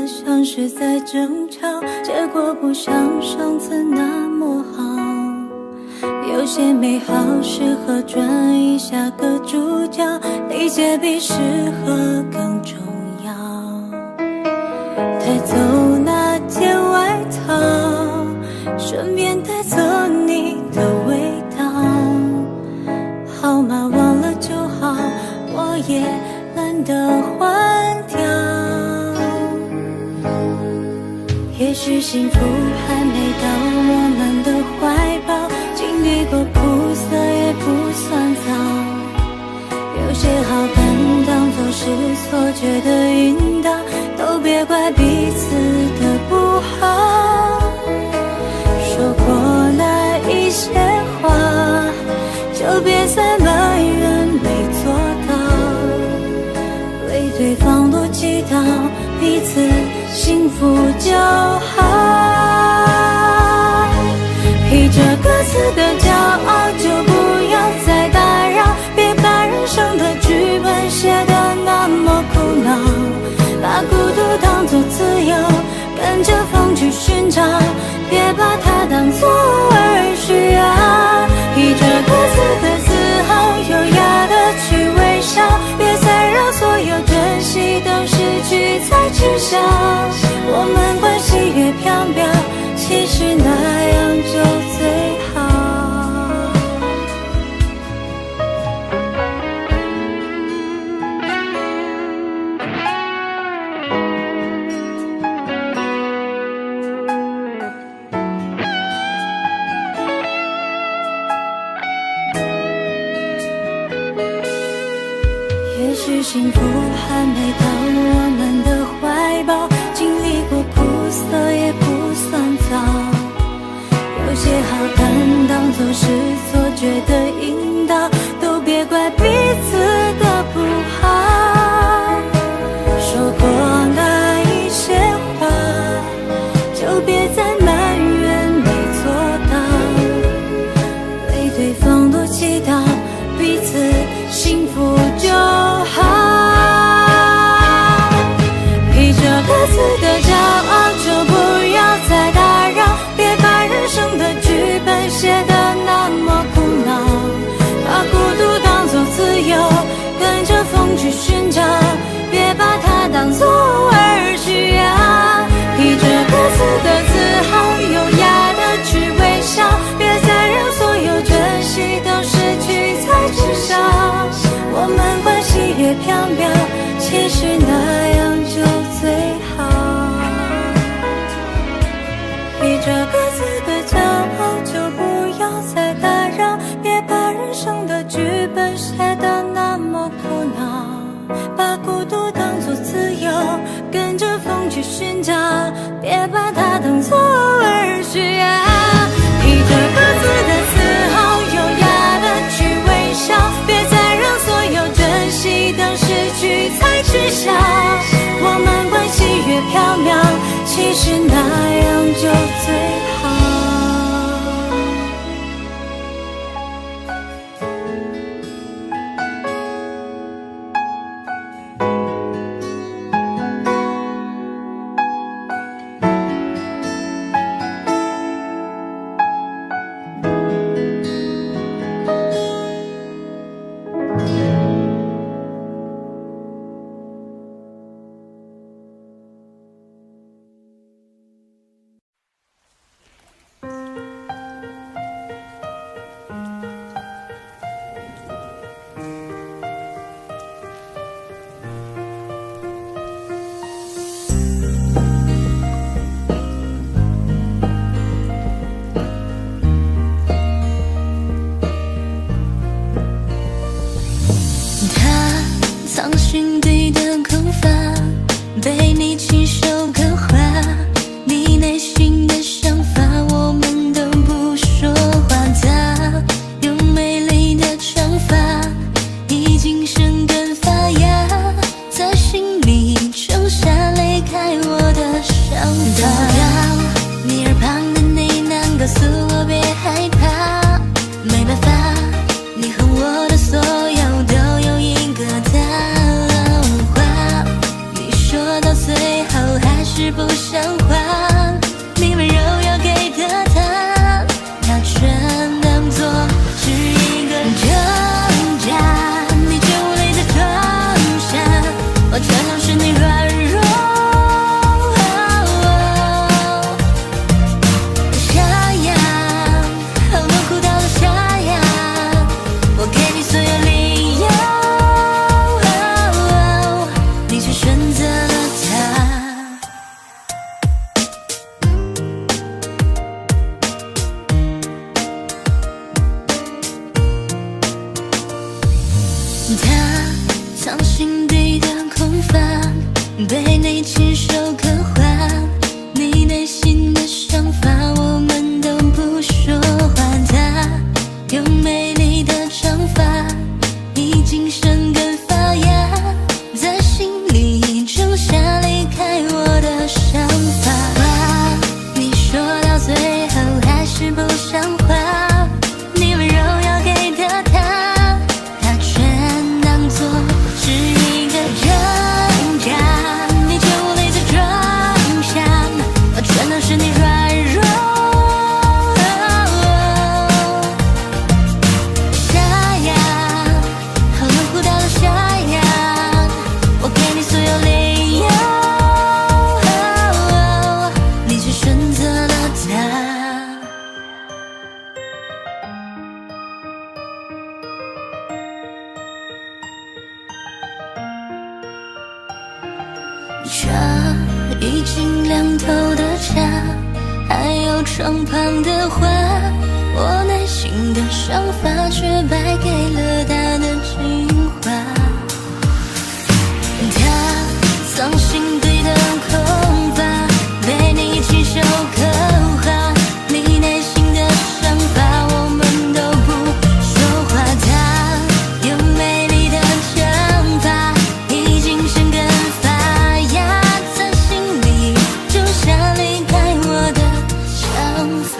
像是在争吵，结果不像上次那么好。有些美好适合转移下个主角，理解比适合更重要。带走那件外套，顺便带走你的味道。号码忘了就好，我也懒得换掉。也许幸福还没到我们的怀抱，经历过苦涩也不算早。有些好感当作是错觉的引导，都别怪彼此的不好。说过那一些话，就别再埋怨没做到，为对方多祈祷，彼此幸福就好。披着各自的骄傲，就不要再打扰，别把人生的剧本写得那么苦恼。把孤独当作自由，跟着风去寻找，别把它当作偶尔需要。披着各自取消。我们关系越飘渺，其实那样就最好。也许幸福还没到我们的怀抱，经历过苦涩也不算早。有些好看当作是错觉的引导，都别怪彼此的不好。说过那一些话，就别再埋怨没做到，为对方多祈祷，彼此幸福就好。披着各自的骄傲，就不要再打扰，别把人生的剧本写得那么苦恼，把孤独当作自由，跟着风去寻找，别把它当作而需要。披着各自的自豪，优雅的去微笑，别再让所有珍惜都失去才知晓。我们关系越飘渺，其实那样就最好。披着各自的骄傲，就不要再打扰，别把人生的剧本写得那么苦恼，把孤独当作自由，跟着风去寻找，别把它当作而需要。披着各自的自豪，优雅的去微笑，别再让所有珍惜都失去才知晓。我们关系越飘渺，其实那样就最好。藏心底的空房，被你亲手刻画，你内心的想法我们都不说话。他用美丽的长发，已经生根发芽，在心里种下离开我的想法。到你耳旁的呢喃告诉我别害怕，没办法，你和我的所有都有一个他。到最后还是不像话，你温柔要给的他，他全当作是一个挣扎，你却无力的放下，我全当是你软弱。下呀，我哭到了下呀，我给你所有理由，你却选择了他藏心底的空房，被你亲手刻画，你内心的想法我们都不说话。他用美丽的长发，已经生根发芽，在心里种下离开我的想法。你说到最后还是不像话，你温柔要给的他，是一个挣扎，你却无力茶已经凉透的茶，还有窗旁的花，我内心的想法却败给了他的情话。他藏心底的空乏，被你亲手刻画，你内心的想法我们都不说话。他有美丽的长发，已经生根发芽，在心里种下离开我的想法。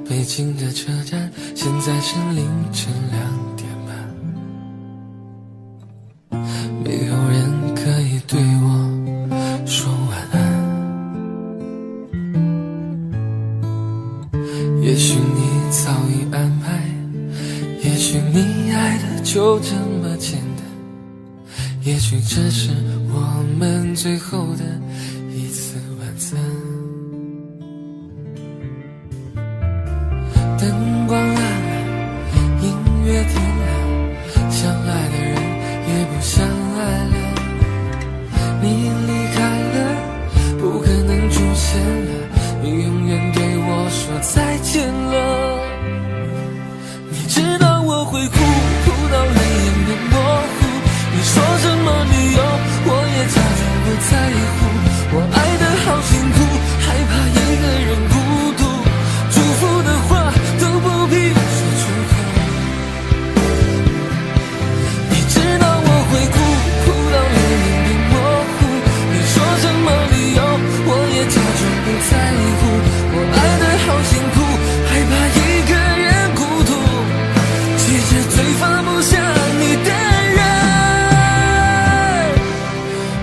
北京的车站，现在是凌晨2点半，没有人可以对我说晚安。也许你早已安排，也许你爱的就这么简单，也许这是我们最后的一次晚餐。灯光暗了，音乐停了，相爱的人也不相爱了。你离开了，不可能出现了，你永远对我说再见了。你知道我会哭，哭到泪眼变模糊，你说什么理由，我也假装不在乎。我爱得好辛苦，害怕一个人孤独，祝福的话都不必说出口。你知道我会哭，哭到泪眼变模糊，你说什么理由，我也假装不在乎。我爱得好辛苦，害怕一个人孤独，其实最放不下你的人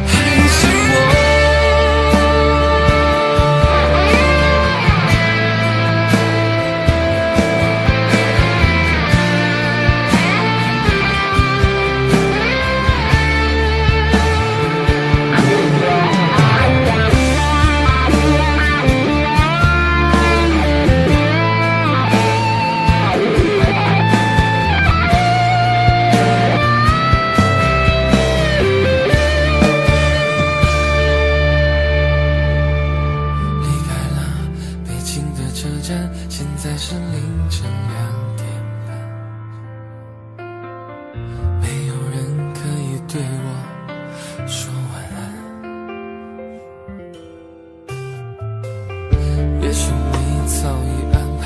还是我。现在是凌晨2点半，没有人可以对我说晚安。也许你早已安排，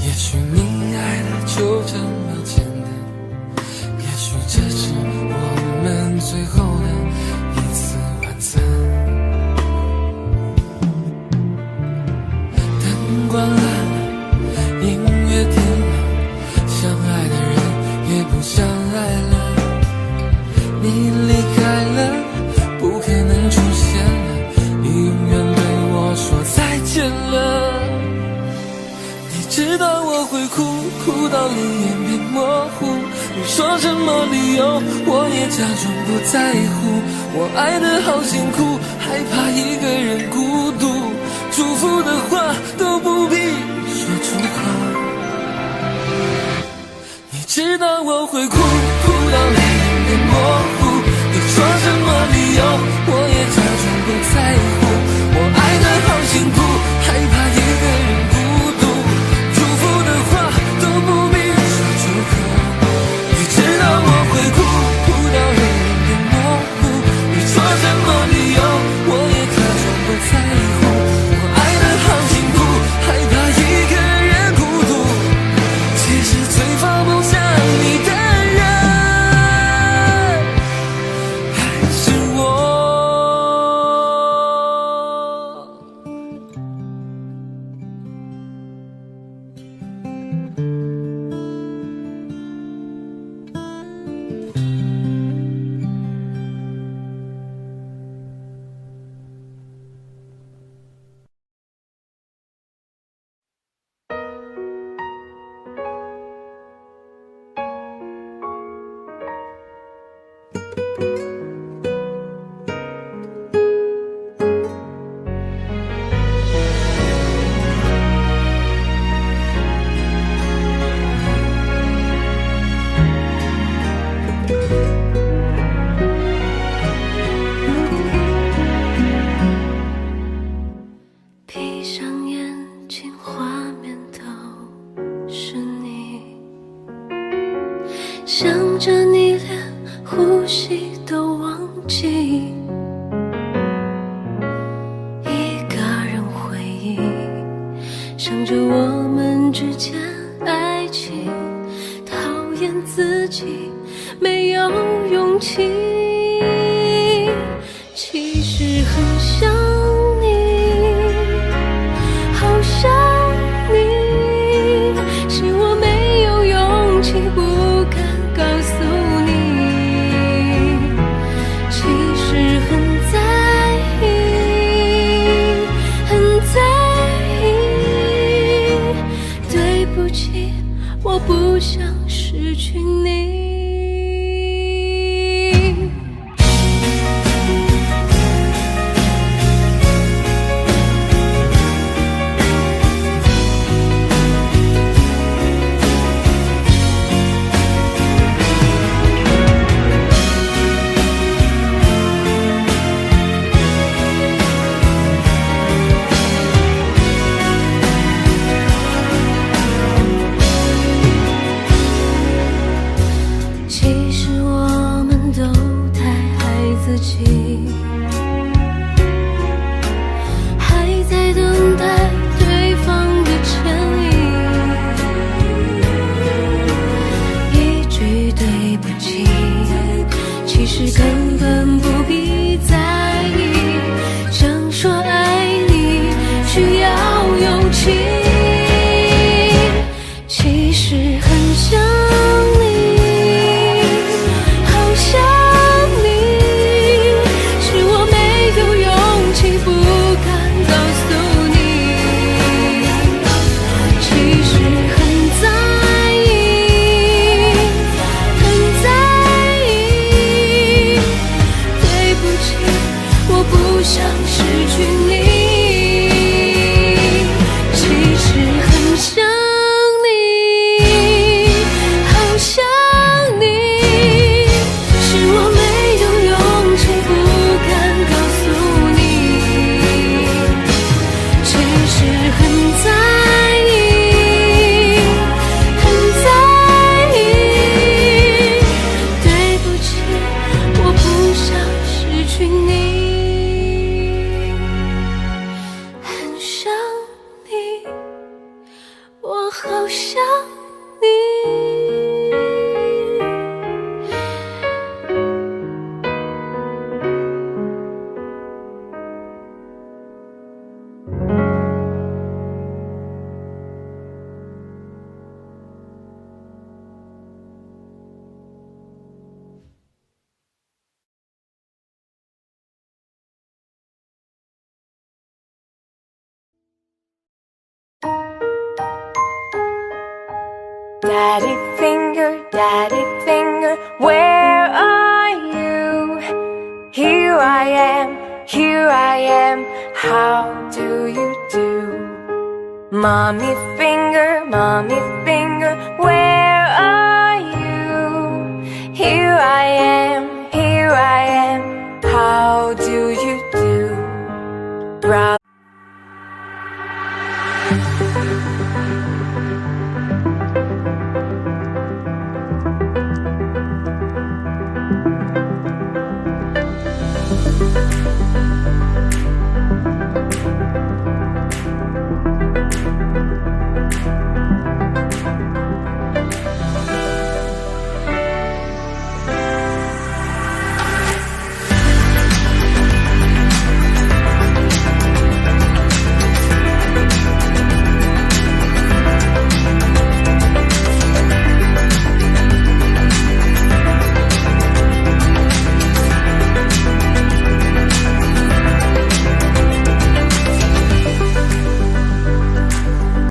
也许你爱的就这么简单，也许这是我们最后的一次晚餐。灯光暗了，音乐停了，相爱的人也不相爱了。你离开了，不可能出现了，你永远对我说再见了。你知道我会哭，哭到泪眼变模糊，你说什么理由，我也假装不在乎。我爱得好辛苦，害怕一个人孤独，祝福的话都不必说出口。你知道我会哭，哭到泪眼变模糊，你说什么理由，我也假装不在乎。我爱得好辛苦，害怕一个人孤独，祝福的话都不必说出口。你知道我会哭，哭到泪眼变模糊，你说什么理由，我也假装不在乎。我爱得好辛苦，害怕一个人孤独，其实最放不下你的人还是我。上眼睛画面都是你，想着你连呼吸都忘记，一个人回忆，想着我们之间爱情，讨厌自己没有勇气，其实很想你，好想你，是我没有勇气，不敢告诉你，其实很在意，很在意，对不起，我不想失去你。其实我们都太爱自己，还在等待对方的诚意，一句对不起，其实根本不必在意，想说爱你需要勇气，其实很想想失去你，其实很想你，好想你，是我没有勇气，不敢告诉你，其实很在意，很在意，对不起，我不想失去你。我好想你。Daddy finger, where are you? Here I am, how do you do? Mommy finger, where are you? Here I am, how do you do? Brother